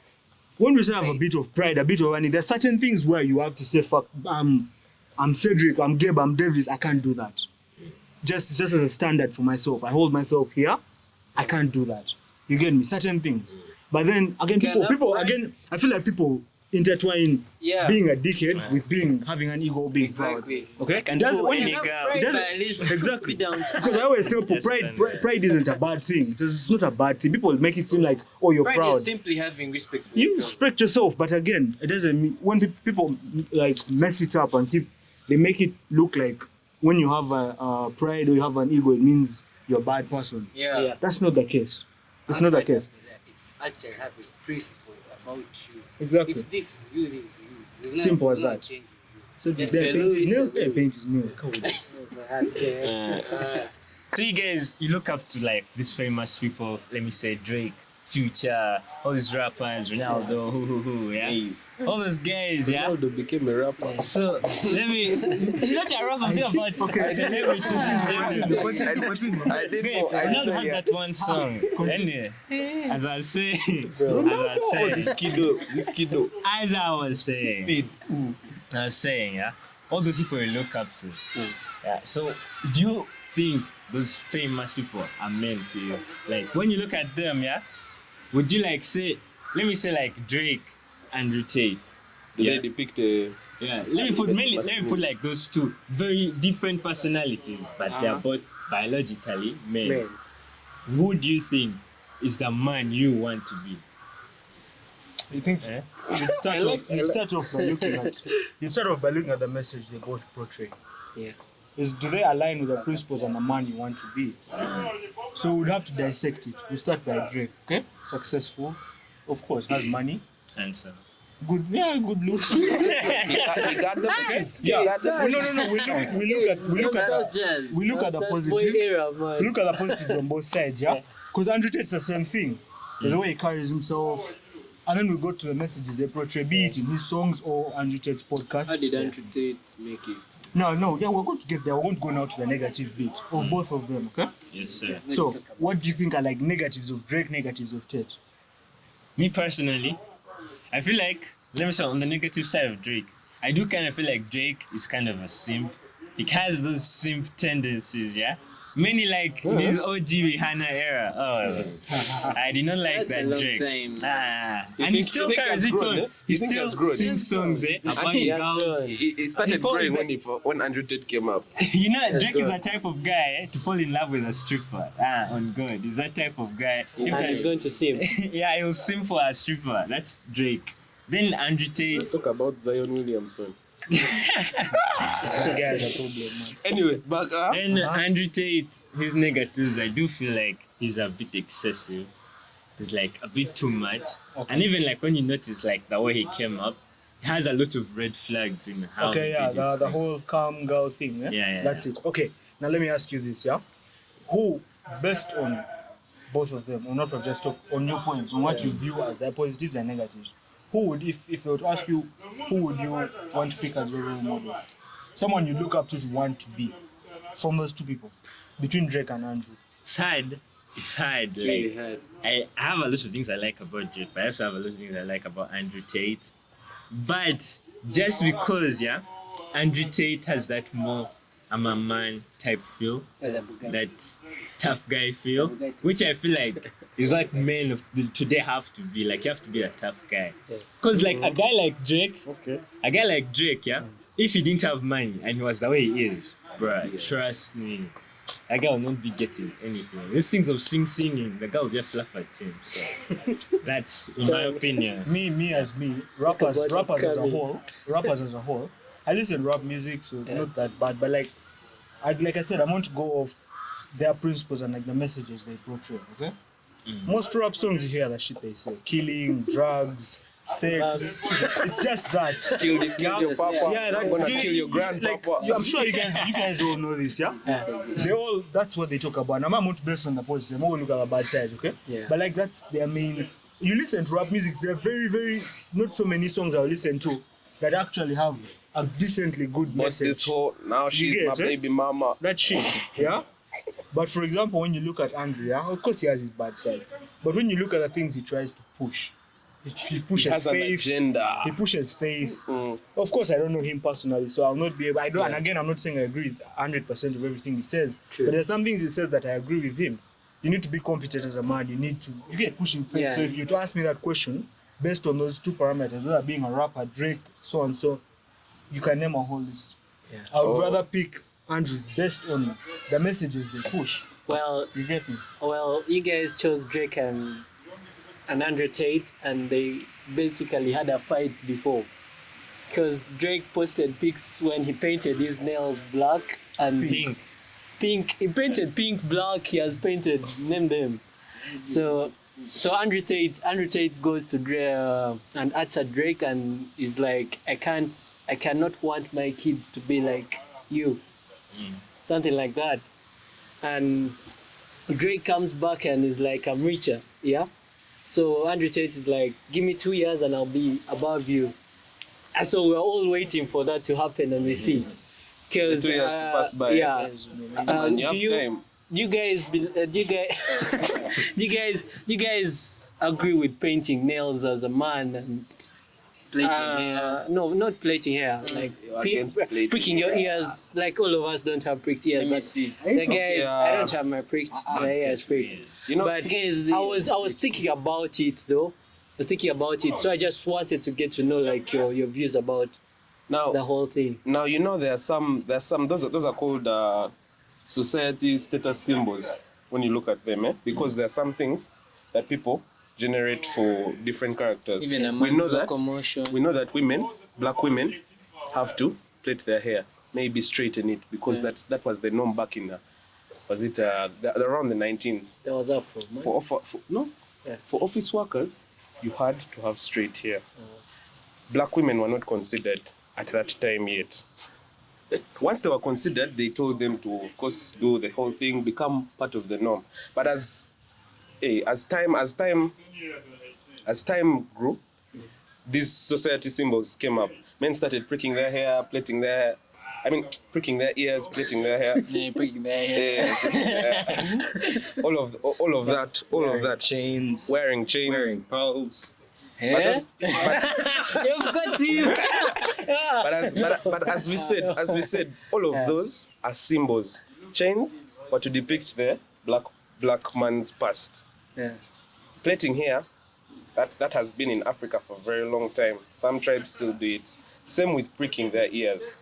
when we say have a bit of pride, a bit of there's certain things where you have to say, fuck, I'm Cedric, I'm Gabe, I'm Davis. I can't do that. Just as a standard for myself. I hold myself here. I can't do that. You get me? Certain things. But then again, people again, I feel like people intertwine being a dickhead with having an ego, being Exactly. proud. Okay? Can Does- do when any you- girl. Pride, doesn't- but at least Exactly. be down to Because I always tell people Yes, pride isn't a bad thing. It's not a bad thing. People make it seem like, oh, you're Pride proud. is simply having respect for You yourself. respect yourself, but again, it doesn't mean when people like mess it up and they make it look like when you have a pride or you have an ego, it means you're a bad person. Yeah. That's not the case. It's not the case. It's actually having principles about you. Exactly. If this you, this you. There's Simple nothing as gonna that. change So If they you paint lose, his nails, you they lose. paint his nails. Come on. you. There's a hard- So you guys, you look up to like these famous people, let me say Drake, Future, all these rappers, Ronaldo, who, yeah? All those guys, yeah? Ronaldo became a rapper. So let me, he's not a rapper, I'm talking about celebrities. I didn't Okay, know. I Ronaldo didn't has know. that one song. Anyway, as I was saying, This kiddo. as I was saying, Speed. I was saying, yeah, all those people you look up to. Yeah. So do you think those famous people are meant to you? Like when you look at them, yeah, would you like say, let me say like Drake and Tate? Yeah. They depict a Yeah. Let me put like those two very different personalities, but they are both biologically men. Who do you think is the man you want to be? You think Eh? you'd start off by looking at the message they both portray. Yeah. Do they align with the principles and the man you want to be? So we'd have to dissect it. We start by Drake, okay? Successful, of course, has money, Answer. good looks. he got the bitches. Yeah. He got the No. We look at the That's positive. boy era, man. We look at the positives on both sides, yeah? Because Andrew Tate's the same thing. There's the way he carries himself. And then we go to the messages they portray, be it in his songs or Andrew Tate's podcasts. How did Andrew Tate make it? No, yeah, we're going to get there. We're going to go now to the negative bit of both of them, okay? Yes, sir. So, what do you think are like negatives of Drake, negatives of Tate? Me personally, I feel like, let me say on the negative side of Drake, I do kind of feel like Drake is kind of a simp. He has those simp tendencies, yeah? Many like in his OG Rihanna era. Oh, I did not like That's a that long Drake. time. And he think- still you think carries that's it grown, on. eh? He You think still that's grown? sings songs, about girls. It started Before growing he's when Andrew Tate came up. You know, Drake is the type of guy to fall in love with a stripper. On God, he's that type of guy. If And there's- he's going to see him. yeah, he'll sing for a stripper. That's Drake. Then Andrew Tate. Let's talk about Zion Williamson. Guys, a problem, man. Anyway, back up. And Andrew Tate, his negatives, I do feel like he's a bit excessive. is like a bit too much. And even like when you notice like the way he came up, he has a lot of red flags in how Okay, he yeah, did his the thing. whole calm girl thing. Yeah. That's it. Okay, now let me ask you this, yeah? Who, based on both of them, or not just talk on your points, on what you view as their positives and negatives, who would, if they were to ask you, who would you want to pick as your role model? Someone you look up to want to be from those two people, between Drake and Andrew. It's hard. It's really hard. I have a lot of things I like about Drake, but I also have a lot of things I like about Andrew Tate. But just because, Andrew Tate has that more I'm a man type feel, that tough guy feel, which I feel like is what men of today have to be. Like, you have to be a tough guy. Because like a guy like Drake, if he didn't have money and he was the way he is, bruh, trust me, that guy will not be getting anything. These things of singing, the guy will just laugh at him. So that's in my opinion. Me as me, rappers as a whole, I listen to rap music, so not that bad. But like I said, I want to go off their principles and like the messages they portray. Okay. Most rap songs you hear the shit they say: killing, drugs, sex. It's just that. Kill your papa. Yeah, I'm gonna kill your grandpapa. Like, I'm sure you guys all know this, yeah? They all, that's what they talk about. Now, I'm not based on the positive, I'm going to look at the bad side, okay? Yeah. But like, that's their main. You listen to rap music, there are very, very, not so many songs I'll listen to that actually have a decently good What's message. this whole, now she's get my it? baby mama. That shit, yeah? But for example, when you look at Andrew, of course he has his bad sides. But when you look at the things he tries to push, he pushes Has an faith. agenda. He pushes faith. Of course, I don't know him personally, so I'll not be able. I don't. And again, I'm not saying I agree with 100% of everything he says. True. But there's some things he says that I agree with him. You need to be competent as a man. You get pushing faith. Yeah. So if you to ask me that question, based on those two parameters, whether being a rapper, Drake, so and so, you can name a whole list. Yeah. I would rather pick Andrew based on the messages they push. Well, You get me? well, you guys chose Drake and Andrew Tate, and they basically had a fight before. Because Drake posted pics when he painted his nails black and pink. He painted pink, black. He has painted, name them. So Andrew Tate goes to Drake and adds at Drake and is like, I cannot want my kids to be like you, something like that. And Drake comes back and is like, I'm richer, yeah. So Andrew Tate is like, give me 2 years and I'll be above you. And so we're all waiting for that to happen, and we see. Because 2 years to pass by. yeah. And you have time. Do you guys agree with painting nails as a man and Plating hair. no, not plating hair, like against plating pricking your ears. Like all of us don't have pricked ears, Let me but see. the guys, Yeah. I don't have my ears pricked. You know, But I was thinking about it though. So I just wanted to get to know like your views about now, the whole thing. now you know there are some those are called society status symbols when you look at them, because there are some things that people generate for different characters. Even a we man's know that locomotion. we know that black women have to plait their hair, maybe straighten it, because that was the norm back in around the 19s. There was Afro, man. For office workers, you had to have straight hair. Black women were not considered at that time yet. Once they were considered, they told them to, of course, do the whole thing, become part of the norm. But as time grew, these society symbols came up. Men started pricking their hair, pricking their ears, plaiting their hair. Yeah, breaking their hair. all of that. Chains. Wearing chains. Wearing pearls. Hair? You've got to. But as we said, all of those are symbols. Chains were to depict the black man's past. Yeah. Plaiting hair, that has been in Africa for a very long time. Some tribes still do it. Same with pricking their ears.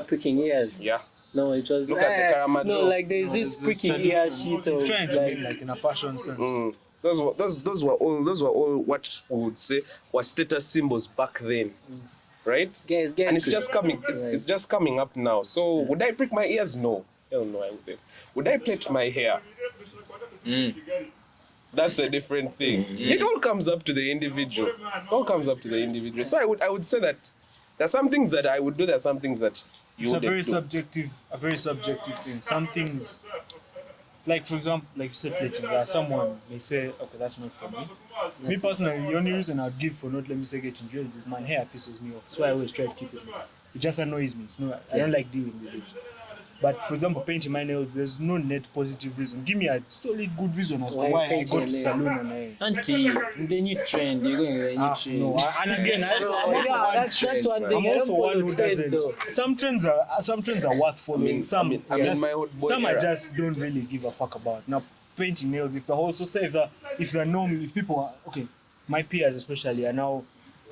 Pricking ears. Yeah. No, it was Look at the Karamado. No, like there's this pricking ear shit of He's trying to like, be like in a fashion sense. Those were all what we would say were status symbols back then, right? guys. And it's just coming up now. So would I prick my ears? No, hell no, I wouldn't. Would I plait my hair? that's a different thing. It all comes up to the individual. So I would say that there are some things that I would do. There are some things that you It's a wouldn't very do. subjective thing. Some things, like for example, like you said, dating, someone may say, okay, that's not for me. Me personally, the only reason I'd give for not letting me say getting drilled is my hair pisses me off. So I always try to keep it. It just annoys me. It's not, I don't like dealing with it. But for example, painting my nails, there's no net positive reason. Give me a solid good reason as to why I painting go to your salon and I. Until the new trend, you're going with the new trend. No, and again, That's one thing. I'm I don't also one follow who trends, doesn't. though. Some trends are worth following. Some my old boy some I era. just don't really give a fuck about. Now, painting nails. If the whole society, if the norm, if people are okay, my peers especially are now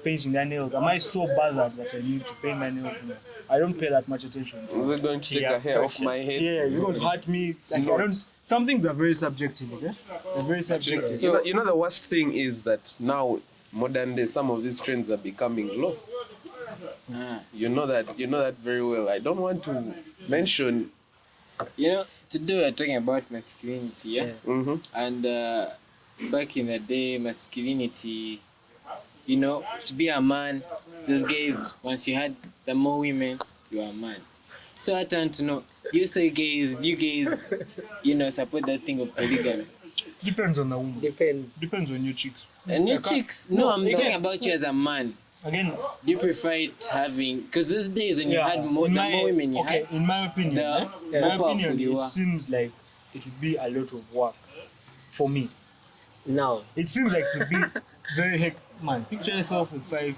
painting their nails. Am I so bothered that I need to paint my nails? No. I don't pay that much attention. Is it going to take a hair off my head? Yeah, it's going to hurt me. It's like I don't. Some things are very subjective. Okay, they're very subjective. You know the worst thing is that now modern day some of these trends are becoming low. You know that very well. I don't want to mention. You know, today we're talking about masculinity, yeah? Mm-hmm. And back in the day, masculinity, you know, to be a man, those guys, once you had the more women, you are a man. So I want to know, you guys, you know, support that thing of polygamy. Depends on the woman. Depends on your chicks. And your chicks, no, I'm talking about you as a man. Again, Do you prefer it having, because those days when you had more women, you had in my opinion, the more powerful you it are. seems like it would be a lot of work for me. Now, It seems like it would be very hectic. Man, picture yourself with five.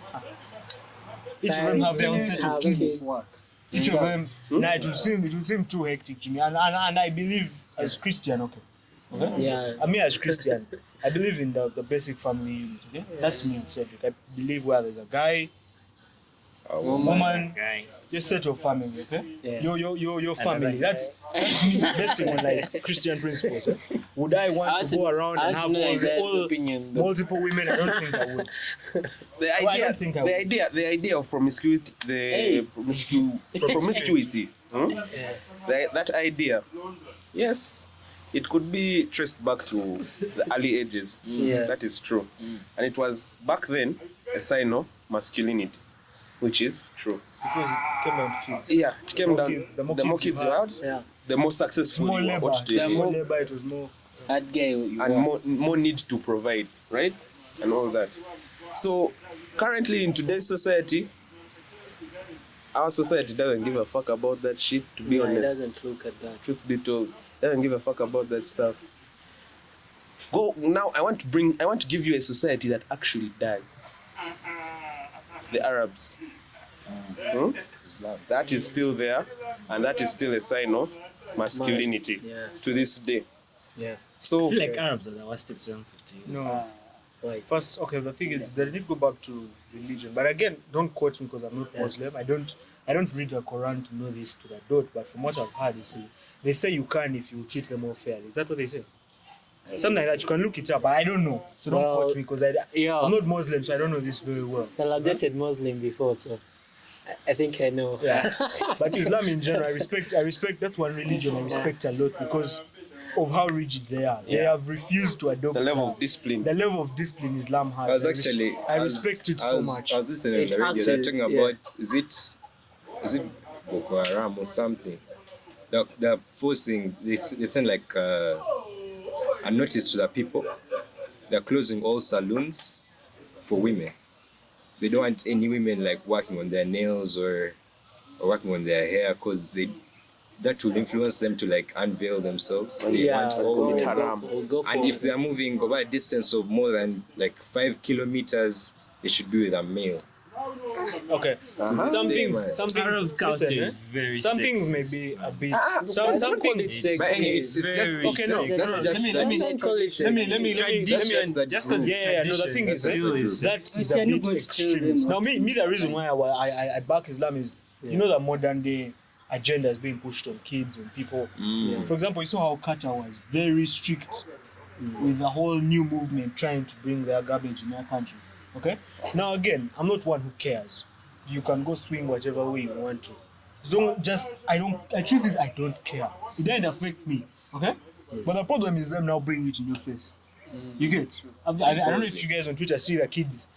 Each of them have their own set of kids. Each of them. Nah, it will seem too hectic to me. And I believe as Christian, okay. yeah. I mean, as Christian, I believe in the basic family unit. Okay, that's me and Cedric. I believe where there's a guy, a woman, just set of family. Okay, Yeah. your family. That's me based on like Christian principles. Eh? Would I want to go around and have all multiple women? I don't think I would. I don't think I would. The idea of promiscuity, promiscuity. That idea, yes, it could be traced back to the early ages. Yeah. That is true, and it was back then a sign of masculinity, which is true. Because it came down to kids. Yeah, it came down. Kids, The more kids you had, Yeah. the more successful More you were. labor. What do you More do? labor. It was more. that guy you And are. more need to provide, right? And all that. So currently in today's society, our society doesn't give a fuck about that shit, to be It honest. doesn't look at that. Truth be told, doesn't give a fuck about that stuff. I want to give you a society that actually does. The Arabs. That is still there, and that is still a sign of masculinity Yeah. to this day. Yeah. So like Arabs are the worst example to you. No. Like, First, okay, the thing is, they did go back to religion. But again, don't quote me because I'm not Muslim. I don't read the Quran to know this to the dot, but from what I've heard, they say you can if you treat them all fairly. Is that what they say? Something like that. You can look it up, but I don't know. So don't Well, quote me because yeah. I'm not Muslim, so I don't know this very well. well, I've dated Muslim before, so I think I know. Yeah. But Islam in general, I respect that's one religion I respect a lot because of how rigid they are. They have refused to adopt the level of discipline. the level of discipline Islam has. I respect it so much. I was listening to the radio. They're talking about is it Boko Haram or something? They're forcing. They send like a notice to the people. They're closing all saloons for women. They don't want any women like working on their nails or working on their hair because that will influence them to like unveil themselves. They want all women. Go for And if it. they are moving over a distance of more than like 5 kilometers, they should be with a male. Okay. Some things. Arab culture Listen, is very some things may sexist. be a bit. Some things. But anyway, it's just Okay, no. that's just Let me Tradition, just because no, the thing is that is a bit extreme. Now, me, the reason why I back Islam is you know that modern day agenda is being pushed on kids, on people. For example, you saw how Qatar was very strict with the whole new movement trying to bring their garbage in their country. Okay. Now again, I'm not one who cares. You can go swing whichever way you want to. So the truth is I don't care. It doesn't affect me. Okay. But the problem is them now bringing it in your face. You get? I don't know if you guys on Twitter see the kids,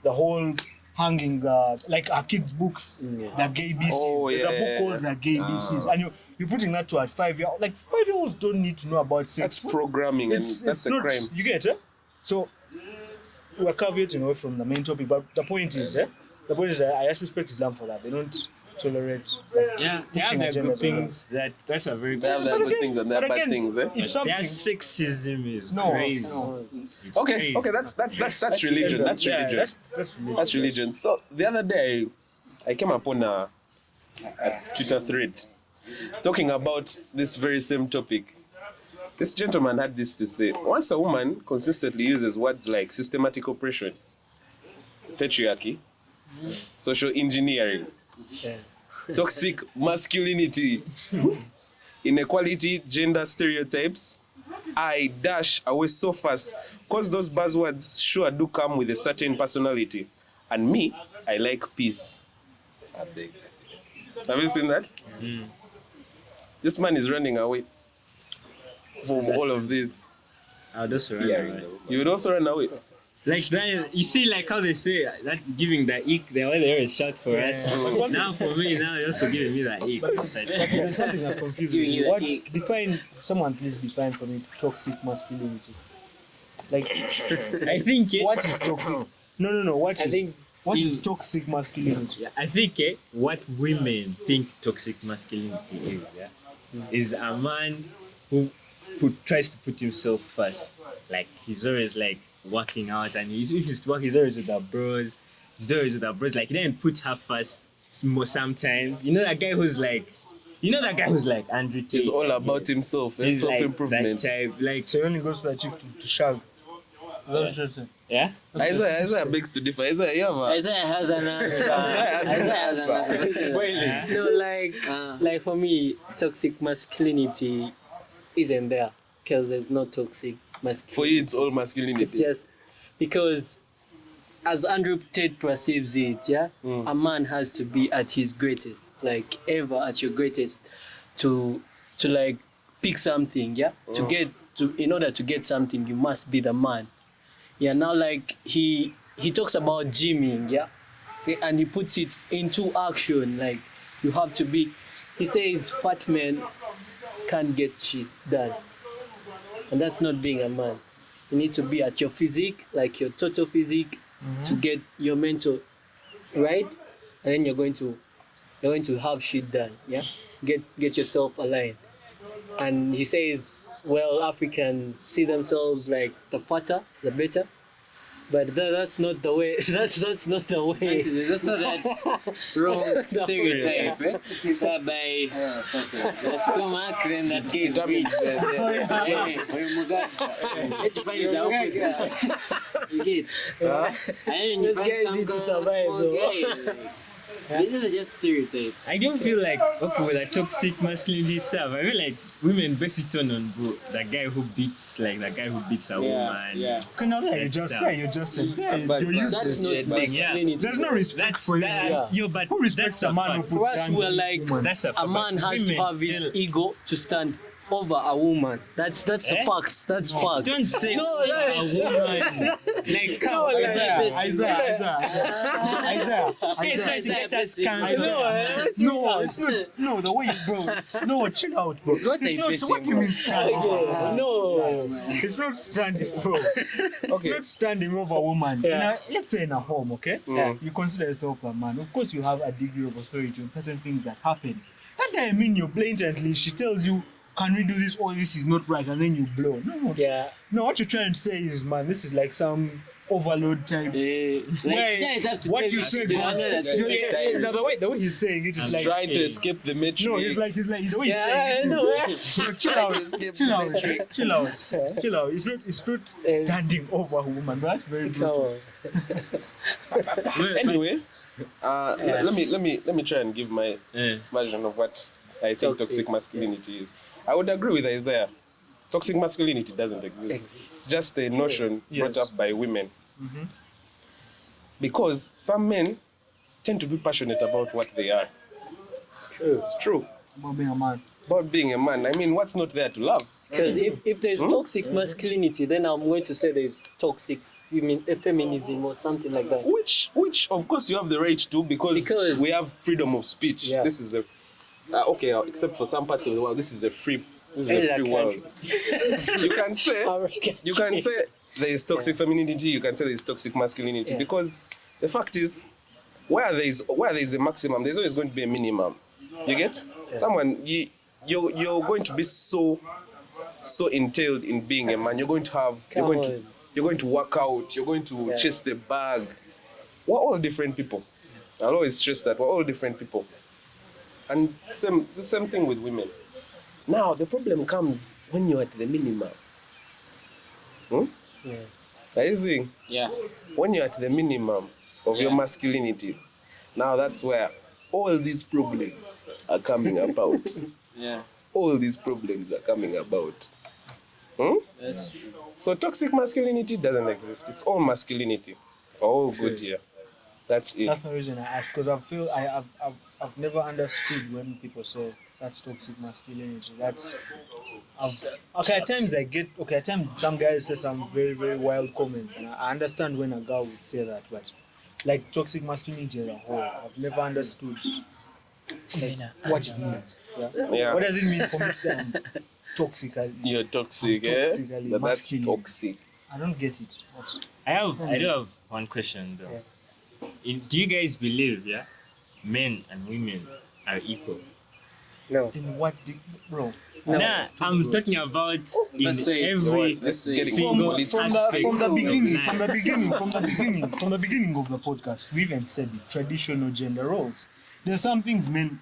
the whole hanging, like our kids' books, the gay BCs. Oh, There's a yeah. book called the gay BCs. And you're putting that to a 5-year-old. Like 5-year-olds don't need to know about sex. That's programming, and that's a not, crime. You get it? So we're caveating away from the main topic, but the point is, I just respect Islam for that. They don't tolerate. Yeah, they have pushing their good agendas things. That's a very They have good. their But good again- things and their but bad again, things, eh? If something, Their sexism is no, crazy. no. It's Okay, crazy. okay, that's religion. That's Yeah, religion. that's religion. That's religion. So the other day, I came upon a Twitter thread talking about this very same topic. This gentleman had this to say: once a woman consistently uses words like systematic oppression, patriarchy, social engineering, toxic masculinity, inequality, gender stereotypes, I dash away so fast because those buzzwords sure do come with a certain personality. And me, I like peace. I beg. Have you seen that? This man is running away from all of this. I'll just run away. You would also run away. Like that, you see, like how they say that giving the ick, the way they always shout for us. Now for me, now they're also giving me the ick. There's something that confuses Giving me. you the What ick. define? Someone please define for me toxic masculinity. Like, I think what is toxic? No. What is toxic masculinity? I think what women think toxic masculinity is, is a man who tries to put himself first. Like he's always like working out, and if he's working, he's always with the bros. Like he didn't put her first sometimes. You know that guy who's like Andrew Tate. It's all about himself. It's He's like self-improvement. that type. Like So he only goes to the chick to shag. Is that what you're saying? yeah. Isaiah begs to differ. Isaiah, you have a... Isaiah has an answer. Isaiah has an answer. No, like for me, toxic masculinity isn't there because there's no toxic masculinity. For you, it's all masculinity. It's just because, as Andrew Tate perceives it, a man has to be at his greatest, like ever at your greatest, to like pick something, in order to get something, you must be the man. Yeah, now like he talks about gymming, and he puts it into action. Like you have to be. He says fat men can't get shit done, and that's not being a man. You need to be at your physique, like your total physique, to get your mental right, and then you're going to have shit done. Yeah, get yourself aligned. And he says, well, Africans see themselves like the fatter, the better, but that's not the way. That's not the way. There's also that wrong stereotype, whereby the stomach, then that gives meat. Let's find the opposite. You get? And you Those find guys some need to girl, survive, small though. guy, these are just stereotypes. I don't feel like okay with that toxic masculinity stuff. I feel like women base it on bro, the guy who beats a woman. Yeah. Okay, now there That you're stuff. you're useless. That's not masculinity. There's no respect That's for that. you. Yeah. Yo, but Who respects that's a man who fact. puts For us, hands we're on like woman? That's a a fact. man But has to women have his feel- ego to stand over a woman. That's a fact. That's fact. Don't say No, a yes. woman. Like come on. Isaiah. This guy is trying to get us I cancelled. know. No, it's not. No, the way, bro. No, chill out, bro. What It's are you not. So what do you mean standing? No. It's not standing, bro. It's not standing over a woman. Yeah. Let's say in a home, okay? You consider yourself a man. Of course, you have a degree of authority on certain things that happen. That doesn't mean you're blatantly. She tells you, "Can we do this?" or "This is not right," and then you blow. No. Yeah. No, what you're trying to say is, man, this is like some overload type. Like, guys have to What tell you you said to was, another no, the way he's saying it is He's like, trying to escape the matrix. no, he's like the way he's saying it is, no, chill out. It's not standing over a woman. That's very brutal. Anyway, let me try and give my version of what I think toxic masculinity is. I would agree with Isaiah. Toxic masculinity doesn't exist. It's just a notion brought up by women. Because some men tend to be passionate about what they are. True. It's true. About being a man. About being a man. I mean, what's not there to love? Because if there's toxic masculinity, then I'm going to say there's toxic feminism or something like that. Which of course you have the right to because we have freedom of speech. Yeah. This is a okay, except for some parts of the world, this is a free world. you can say there is toxic femininity, you can say there is toxic masculinity because the fact is where there is a maximum, there's always going to be a minimum. You get? Someone you're going to be so entailed in being a man. You're going to work out, you're going to chase the bag. We're all different people. I'll always stress that we're all different people. And the same thing with women. Now the problem comes when you're at the minimum. Are you seeing? Yeah. When you're at the minimum of your masculinity, now that's where all these problems are coming about. Yeah. All these problems are coming about. That's true. So toxic masculinity doesn't exist. It's all masculinity. All good here. That's it. That's the reason I asked, because I feel I've never understood when people say that's toxic masculinity. At times some guys say some very, very wild comments, and I understand when a girl would say that, but like toxic masculinity as a whole, I've never understood what it means. Yeah. What does it mean for me to say I'm toxically? You're toxic, Toxically But that's masculine. toxic. I don't get it. I do have one question though. Do you guys believe, men and women are equal? No. In what, bro? Nah, I'm talking about in Let's say it's every This is getting single political. aspect From the of beginning life. of the podcast, we even said it, traditional gender roles. There's some things men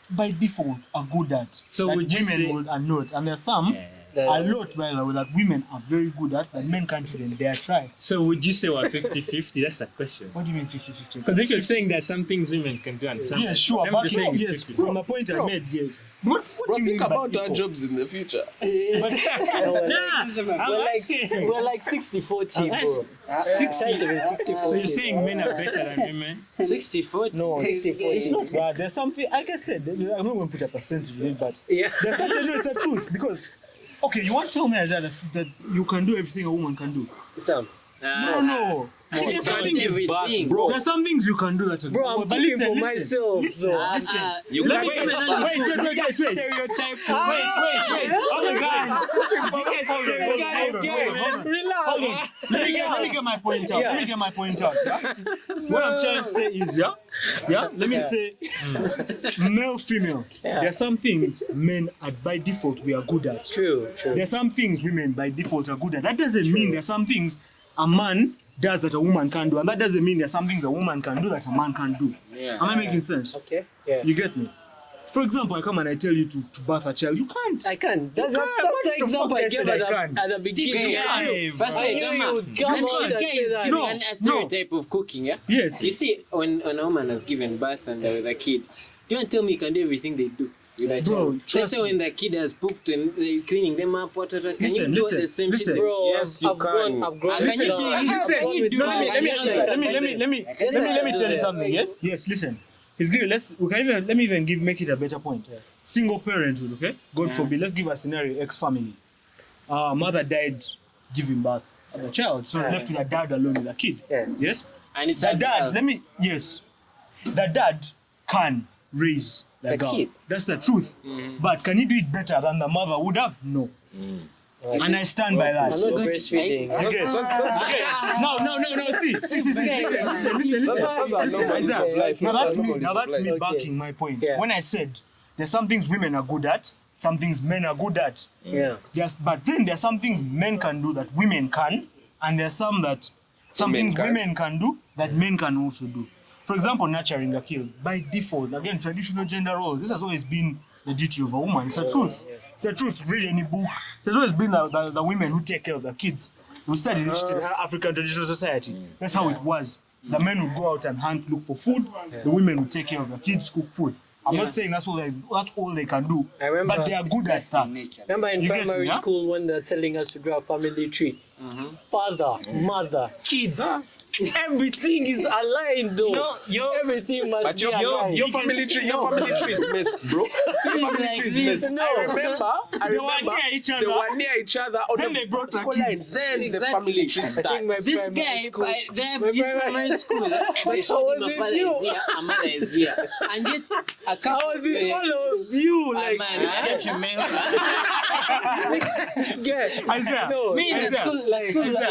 by default are good at So that would you women say- are not, and there's some a lot by the way that women are very good at that men can't even dare try. So would you say we're 50-50? That's the question. What do you mean 50-50? Because if you're saying that some things women can do and some Yeah, sure, I'm but just saying yes, 50. from the point I made, yes. What Bro, do you think mean by about our equal? jobs in the future. We're like 60-40, bro. 60-40. So you're saying men are better than women? 60-40. No, 60-40. It's not that. There's something, like I said, I'm not going to put a percentage in it, but Yeah. there's something, no, it's a truth. Because, okay, you want to tell me that you can do everything a woman can do? Sam. No. There's some things, Everything. there's some things you can do that you Bro, I'm cooking for myself, Listen, bro. listen. You Let can- me wait. Stereotype. Wait. Oh my God. You guys Hold on. Let me get my point out. Yeah? What I'm trying to say is, let me say, male, female. There are some things men by default we are good at. True. There are some things women by default are good at. That doesn't mean there are some things a man does that a woman can do, and that doesn't mean there are some things a woman can do that a man can do. Yeah. Am I making sense? Okay. Yeah. You get me? For example, I come and I tell you to birth a child. You can't. I can. That's can't. the What the example fuck I I gave said I at can't? the beginning. Yeah. First I knew you would come and out this and guy say is that. giving a stereotype of cooking, yeah? Yes. You see, when a woman has given birth and the kid, you want to tell me you can do everything they do with a Bro, child? Let's trust say when the kid has pooped and cleaning them up, what, can Listen, you do listen, the same listen. shit? Bro, Yes, you I've grown. can. Can Listen, you listen, do Let me tell you something. Yes. Listen. Let me even make it a better point. Single parenthood, okay? God forbid. Let's give a scenario: ex family. Mother died giving birth of a child, so left with a dad alone with a kid. Yeah. Yes. And it's The a dad. girl. The dad can raise the girl. kid. That's the truth. But can he do it better than the mother would have? No. And I stand by that. I'm not breastfeeding. You get? Okay. No. See. Listen. Now that's me backing my point. Yeah. When I said there's some things women are good at, some things men are good at. Yeah. But then there's some things men can do that women can, and there's some things women can do that men can also do. For example, nurturing a kid. By default, again, traditional gender roles. This has always been the duty of a woman. It's the truth. It's the truth. Read any book. It's always been the women who take care of the kids. We studied it in African traditional society. That's how it was. The men would go out and hunt, look for food. The women would take care of the kids, cook food. I'm not saying that's all they can do, I remember- but they are good at that. Remember in You get primary me, huh? school when they're telling us to draw a family tree? Father, mother, kids. Everything is aligned though. Everything must But be aligned. your family tree is messed, bro. Your family tree is messed. No. I remember They were near each other. they were near each other. On Then the they brought their line. kids. Then the family tree starts. This guy, this primary school, they showed him a father is here, a mother is here, and yet a couple. I was with all of you, like Man, I can't remember. this guy. Isaiah. No, Me in the Isaiah. school, I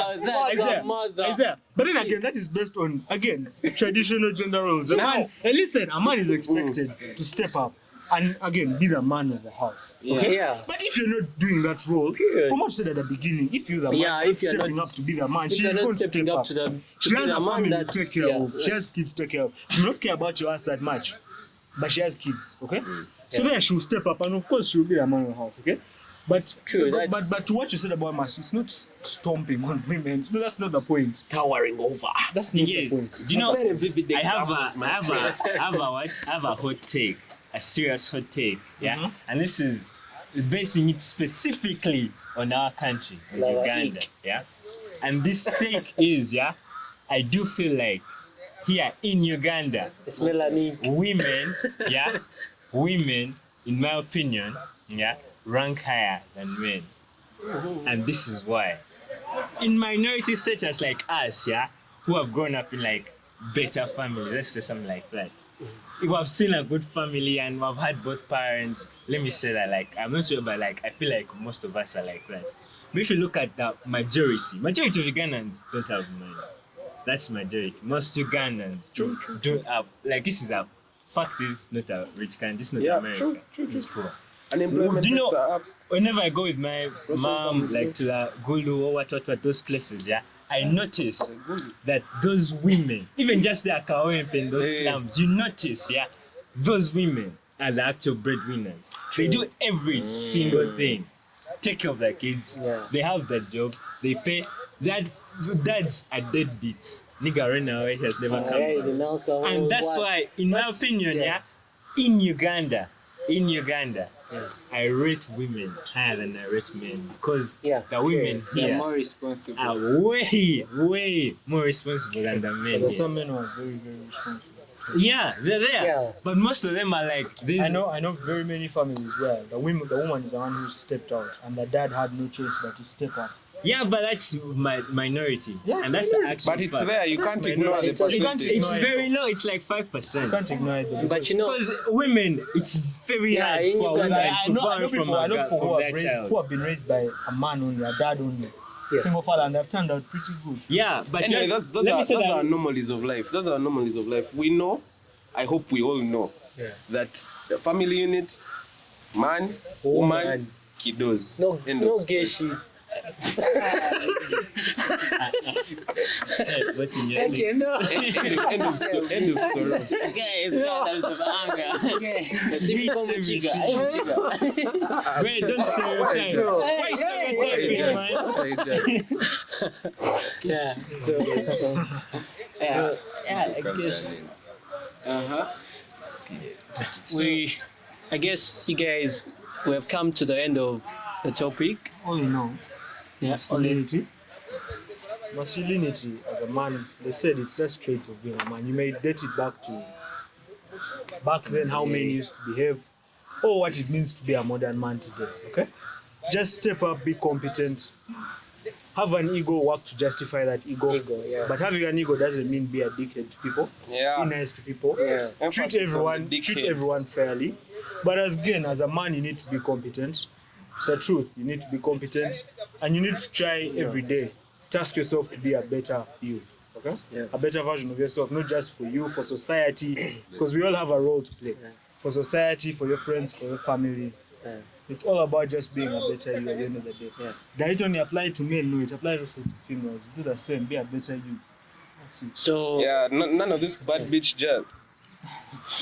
was there. Isaiah. mother. Isaiah. But then again, that is based on, again, traditional gender roles. A man, and listen, a man is expected to step up and, again, be the man of the house. Okay? Yeah. But if you're not doing that role, from what you said at the beginning, if you're the man, Yeah, not if you're stepping not- up to be the man, If she's you're going not to step stepping up up. to the She has be a the man family to that's- take care yeah. of. She has kids to take care of. She will not care about your ass that much, but she has kids, okay? So then she will step up, and of course she will be the man of the house, okay? But True, but, that's- but to what you said about masculinity, it's not stomping on women. No, that's not the point. Towering over. That's not the Yes. point. Do you know? Very vivid I have examples, man. I have a hot take, a serious hot take, yeah. And this is basing it specifically on our country, on Like Uganda, yeah. And this take is, yeah, I do feel like here in Uganda, It's Melanie. women, yeah, women, in my opinion, yeah, rank higher than men. And this is why. In minority status like us, yeah, who have grown up in like better families, let's say something like that. If I've seen a good family and we've had both parents, let me say that, like, I'm not sure, but like, I feel like most of us are like that. But if you look at the majority of Ugandans don't have money. That's majority. Most Ugandans don't have, like, this is a fact, is not a rich country, this is not America. It's poor. Unemployment Do you know- rates are up. Whenever I go with my mom, like to the Gulu or what, those places, yeah, I notice that those women, even just the Akawempe in those slums, you notice, yeah, those women are the actual breadwinners. They do every single thing. Take care of their kids, Yeah. they have their job, they pay. Dads are deadbeats. Nigga ran away, he has never come Yeah, he's back. an alcohol. And that's why, in my opinion, yeah, in Uganda, I rate women higher than I rate men because Yeah, the women They're here more responsible. are way more responsible than the men But here. some men are very, very responsible. Yeah, they're there. Yeah. But most of them are like this. I know very many families where the woman is the one who stepped out, and the dad had no choice but to step up. Yeah, but that's my minority. Yeah, and that's the actual But it's fact. there. You can't ignore the You can't percentage. It's ignore it. very low. It's like You 5%. can't ignore it. But you know, Because women, it's very Yeah, hard in for a Uganda, woman I to know borrow people, from, I know people from their child. who have been raised by a man only, a dad only, Yeah. single father, and they've turned out pretty good. Yeah, but Anyway, yeah, those let me say that- are anomalies of life. Those are anomalies of life. We know, I hope we all know, that the family unit, man, woman, kiddos. no, End no of gay story. shit. What's in your Okay, no. End of story. End of story. Guys, scandals of anger. The typical Muchiga. Hey, Muchiga. Wait, don't stereotype. Why stereotyping, man? What I did. Yeah. So yeah, I guess I guess you guys, we have come to the end of the topic. All in all, Yeah, masculinity. Masculinity as a man, they said it's just traits of being a man. You may date it back then how men used to behave, or what it means to be a modern man today. Okay, just step up, be competent, have an ego, work to justify that ego. yeah. But having an ego doesn't mean be a dickhead to people. Yeah. Be nice to people. Yeah. Treat Emphasis on the treat dickhead. everyone fairly. But as a man, you need to be competent. It's the truth. You need to be competent, and you need to try every day. Task yourself to be a better you. Okay? Yeah. A better version of yourself, not just for you, for society, because we all have a role to play. For society, for your friends, for your family. Yeah. It's all about just being a better you at the end of the day. Yeah. Does it only apply to men? No, it applies also to females. Do the same. Be a better you. That's it. So Yeah, none of this bad bitch jazz.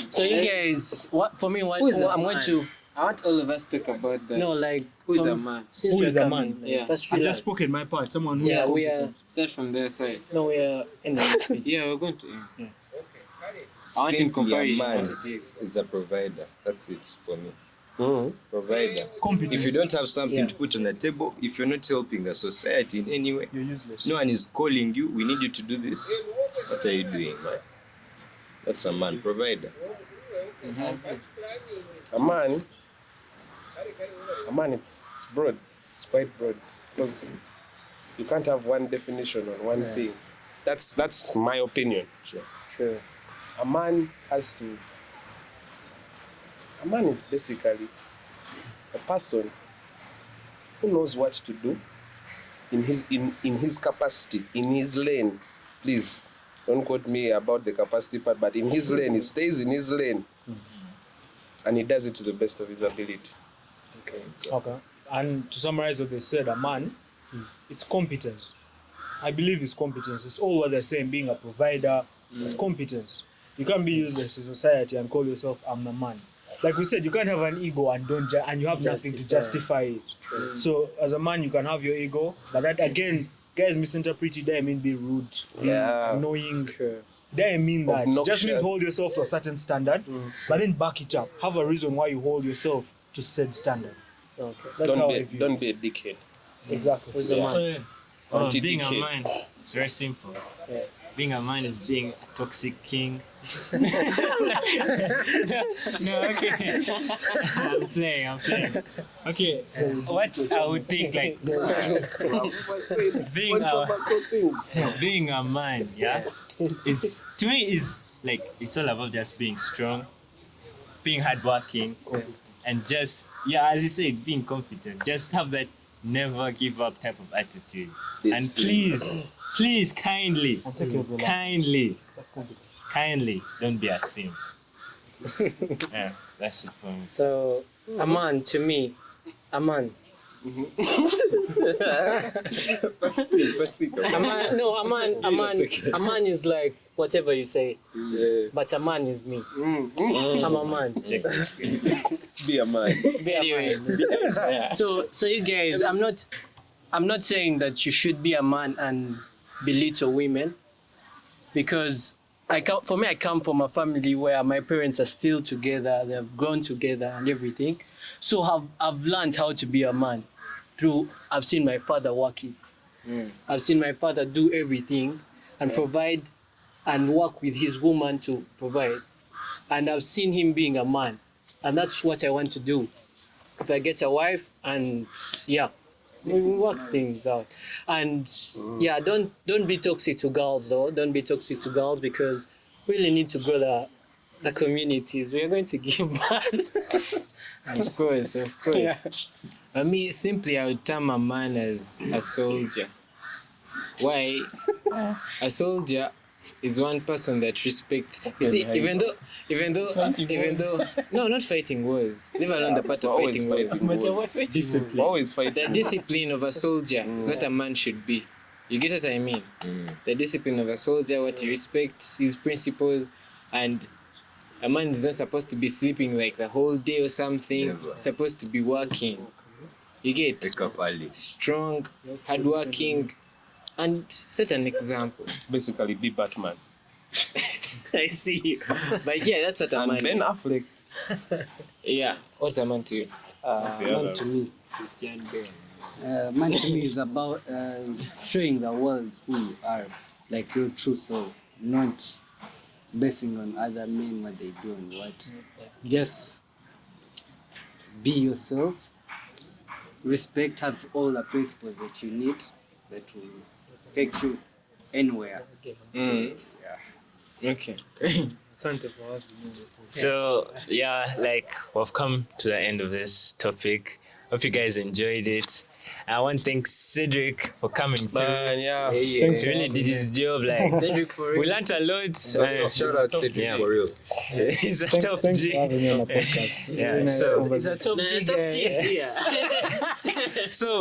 so you guys, what for me? What Who is a I'm going man? to I want all of us to talk about that. no like Who is from- a man? Since Who we're is a coming, man? like, Yeah. first I've relax. just spoken my part. Someone who is Yeah, we are. competent. Start from their side. No, we are in the Yeah, we're going to. Yeah. I want in Simply a comparison man what it is. is a provider. That's it for me. provider. Competence. If you don't have something to put on the table, if you're not helping the society in any way, You're useless. no one is calling you, we need you to do this. What are you doing, man? That's a man, provider. A man, it's broad. It's quite broad because you can't have one definition on one thing. That's my opinion. True. A man is basically a person who knows what to do in his capacity, in his lane. Please don't quote me about the capacity part, but in his lane, he stays in his lane, and he does it to the best of his ability. Okay. And to summarize what they said, a man, it's competence. I believe it's competence. It's all what they're saying, being a provider, it's competence. You can't be useless to society and call yourself, I'm a man. Like we said, you can't have an ego and and you have nothing to justify it. So as a man, you can have your ego, but that again, guys misinterpret it. They mean be rude, annoying. They mean that. It just means hold yourself to a certain standard, but then back it up. Have a reason why you hold yourself to said standard. Okay. That's how I view Don't it. be a dickhead. Exactly. Who's the man? Being a man, it's very simple. Yeah. Being a man is being a toxic king. No, okay. I'm playing. Okay, what I would think like being a man, is to me is like it's all about just being strong, being hardworking, and just as you said, being confident. Just have that never give up type of attitude. And please kindly don't be a sim. Yeah, that's it for me. So a man, to me, a man. A man is like whatever you say, but a man is me. I'm a man. Be a man. Anyway, so you guys, I'm not saying that you should be a man and belittle women, because I come from a family where my parents are still together, they have grown together and everything. So I've learned how to be a man I've seen my father working. I've seen my father do everything and provide and work with his woman to provide. And I've seen him being a man. And that's what I want to do. If I get a wife and we work things out. And don't be toxic to girls though. Don't be toxic to girls, because we really need to grow the communities. We are going to give birth. Of course. For me, simply, I would term a man as a soldier. Why? A soldier is one person that respects. You see, even though, no, not fighting wars. Leave alone the part of fighting wars. Discipline. Always fighting. The discipline of a soldier is what a man should be. You get what I mean? The discipline of a soldier, what he respects, his principles, and a man is not supposed to be sleeping like the whole day or something. Never. He's supposed to be working. You get Wake up early. strong, hardworking, and set an example. Basically, be Batman. I see. But that's what a And man Ben is. Affleck. Yeah. What's a man to you? Man to me. Man to me is about showing the world who you are, like your true self, not basing on other men what they do and what. Just be yourself. Respect, have all the principles that you need that will take you anywhere. Okay. So we've come to the end of this topic. Hope you guys enjoyed it. I want to thank Cedric for coming through. Man, He really did his job. Cedric, for real. We learned a lot. Shout out Cedric for real. He's a tough Thanks G. for having me on the podcast. Yeah, Very nice so- conversation. So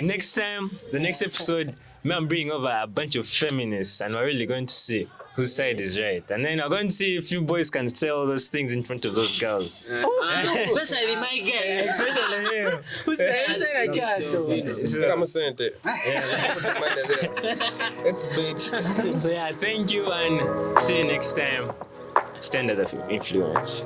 next time, the next episode, I'm bringing over a bunch of feminists, and we're really going to see whose side is right. And then we're going to see if you boys can say all those things in front of those girls. Especially my guy. Especially him. Who said I can't? I'm saying it. It's big. So thank you, and see you next time. Stand under influence.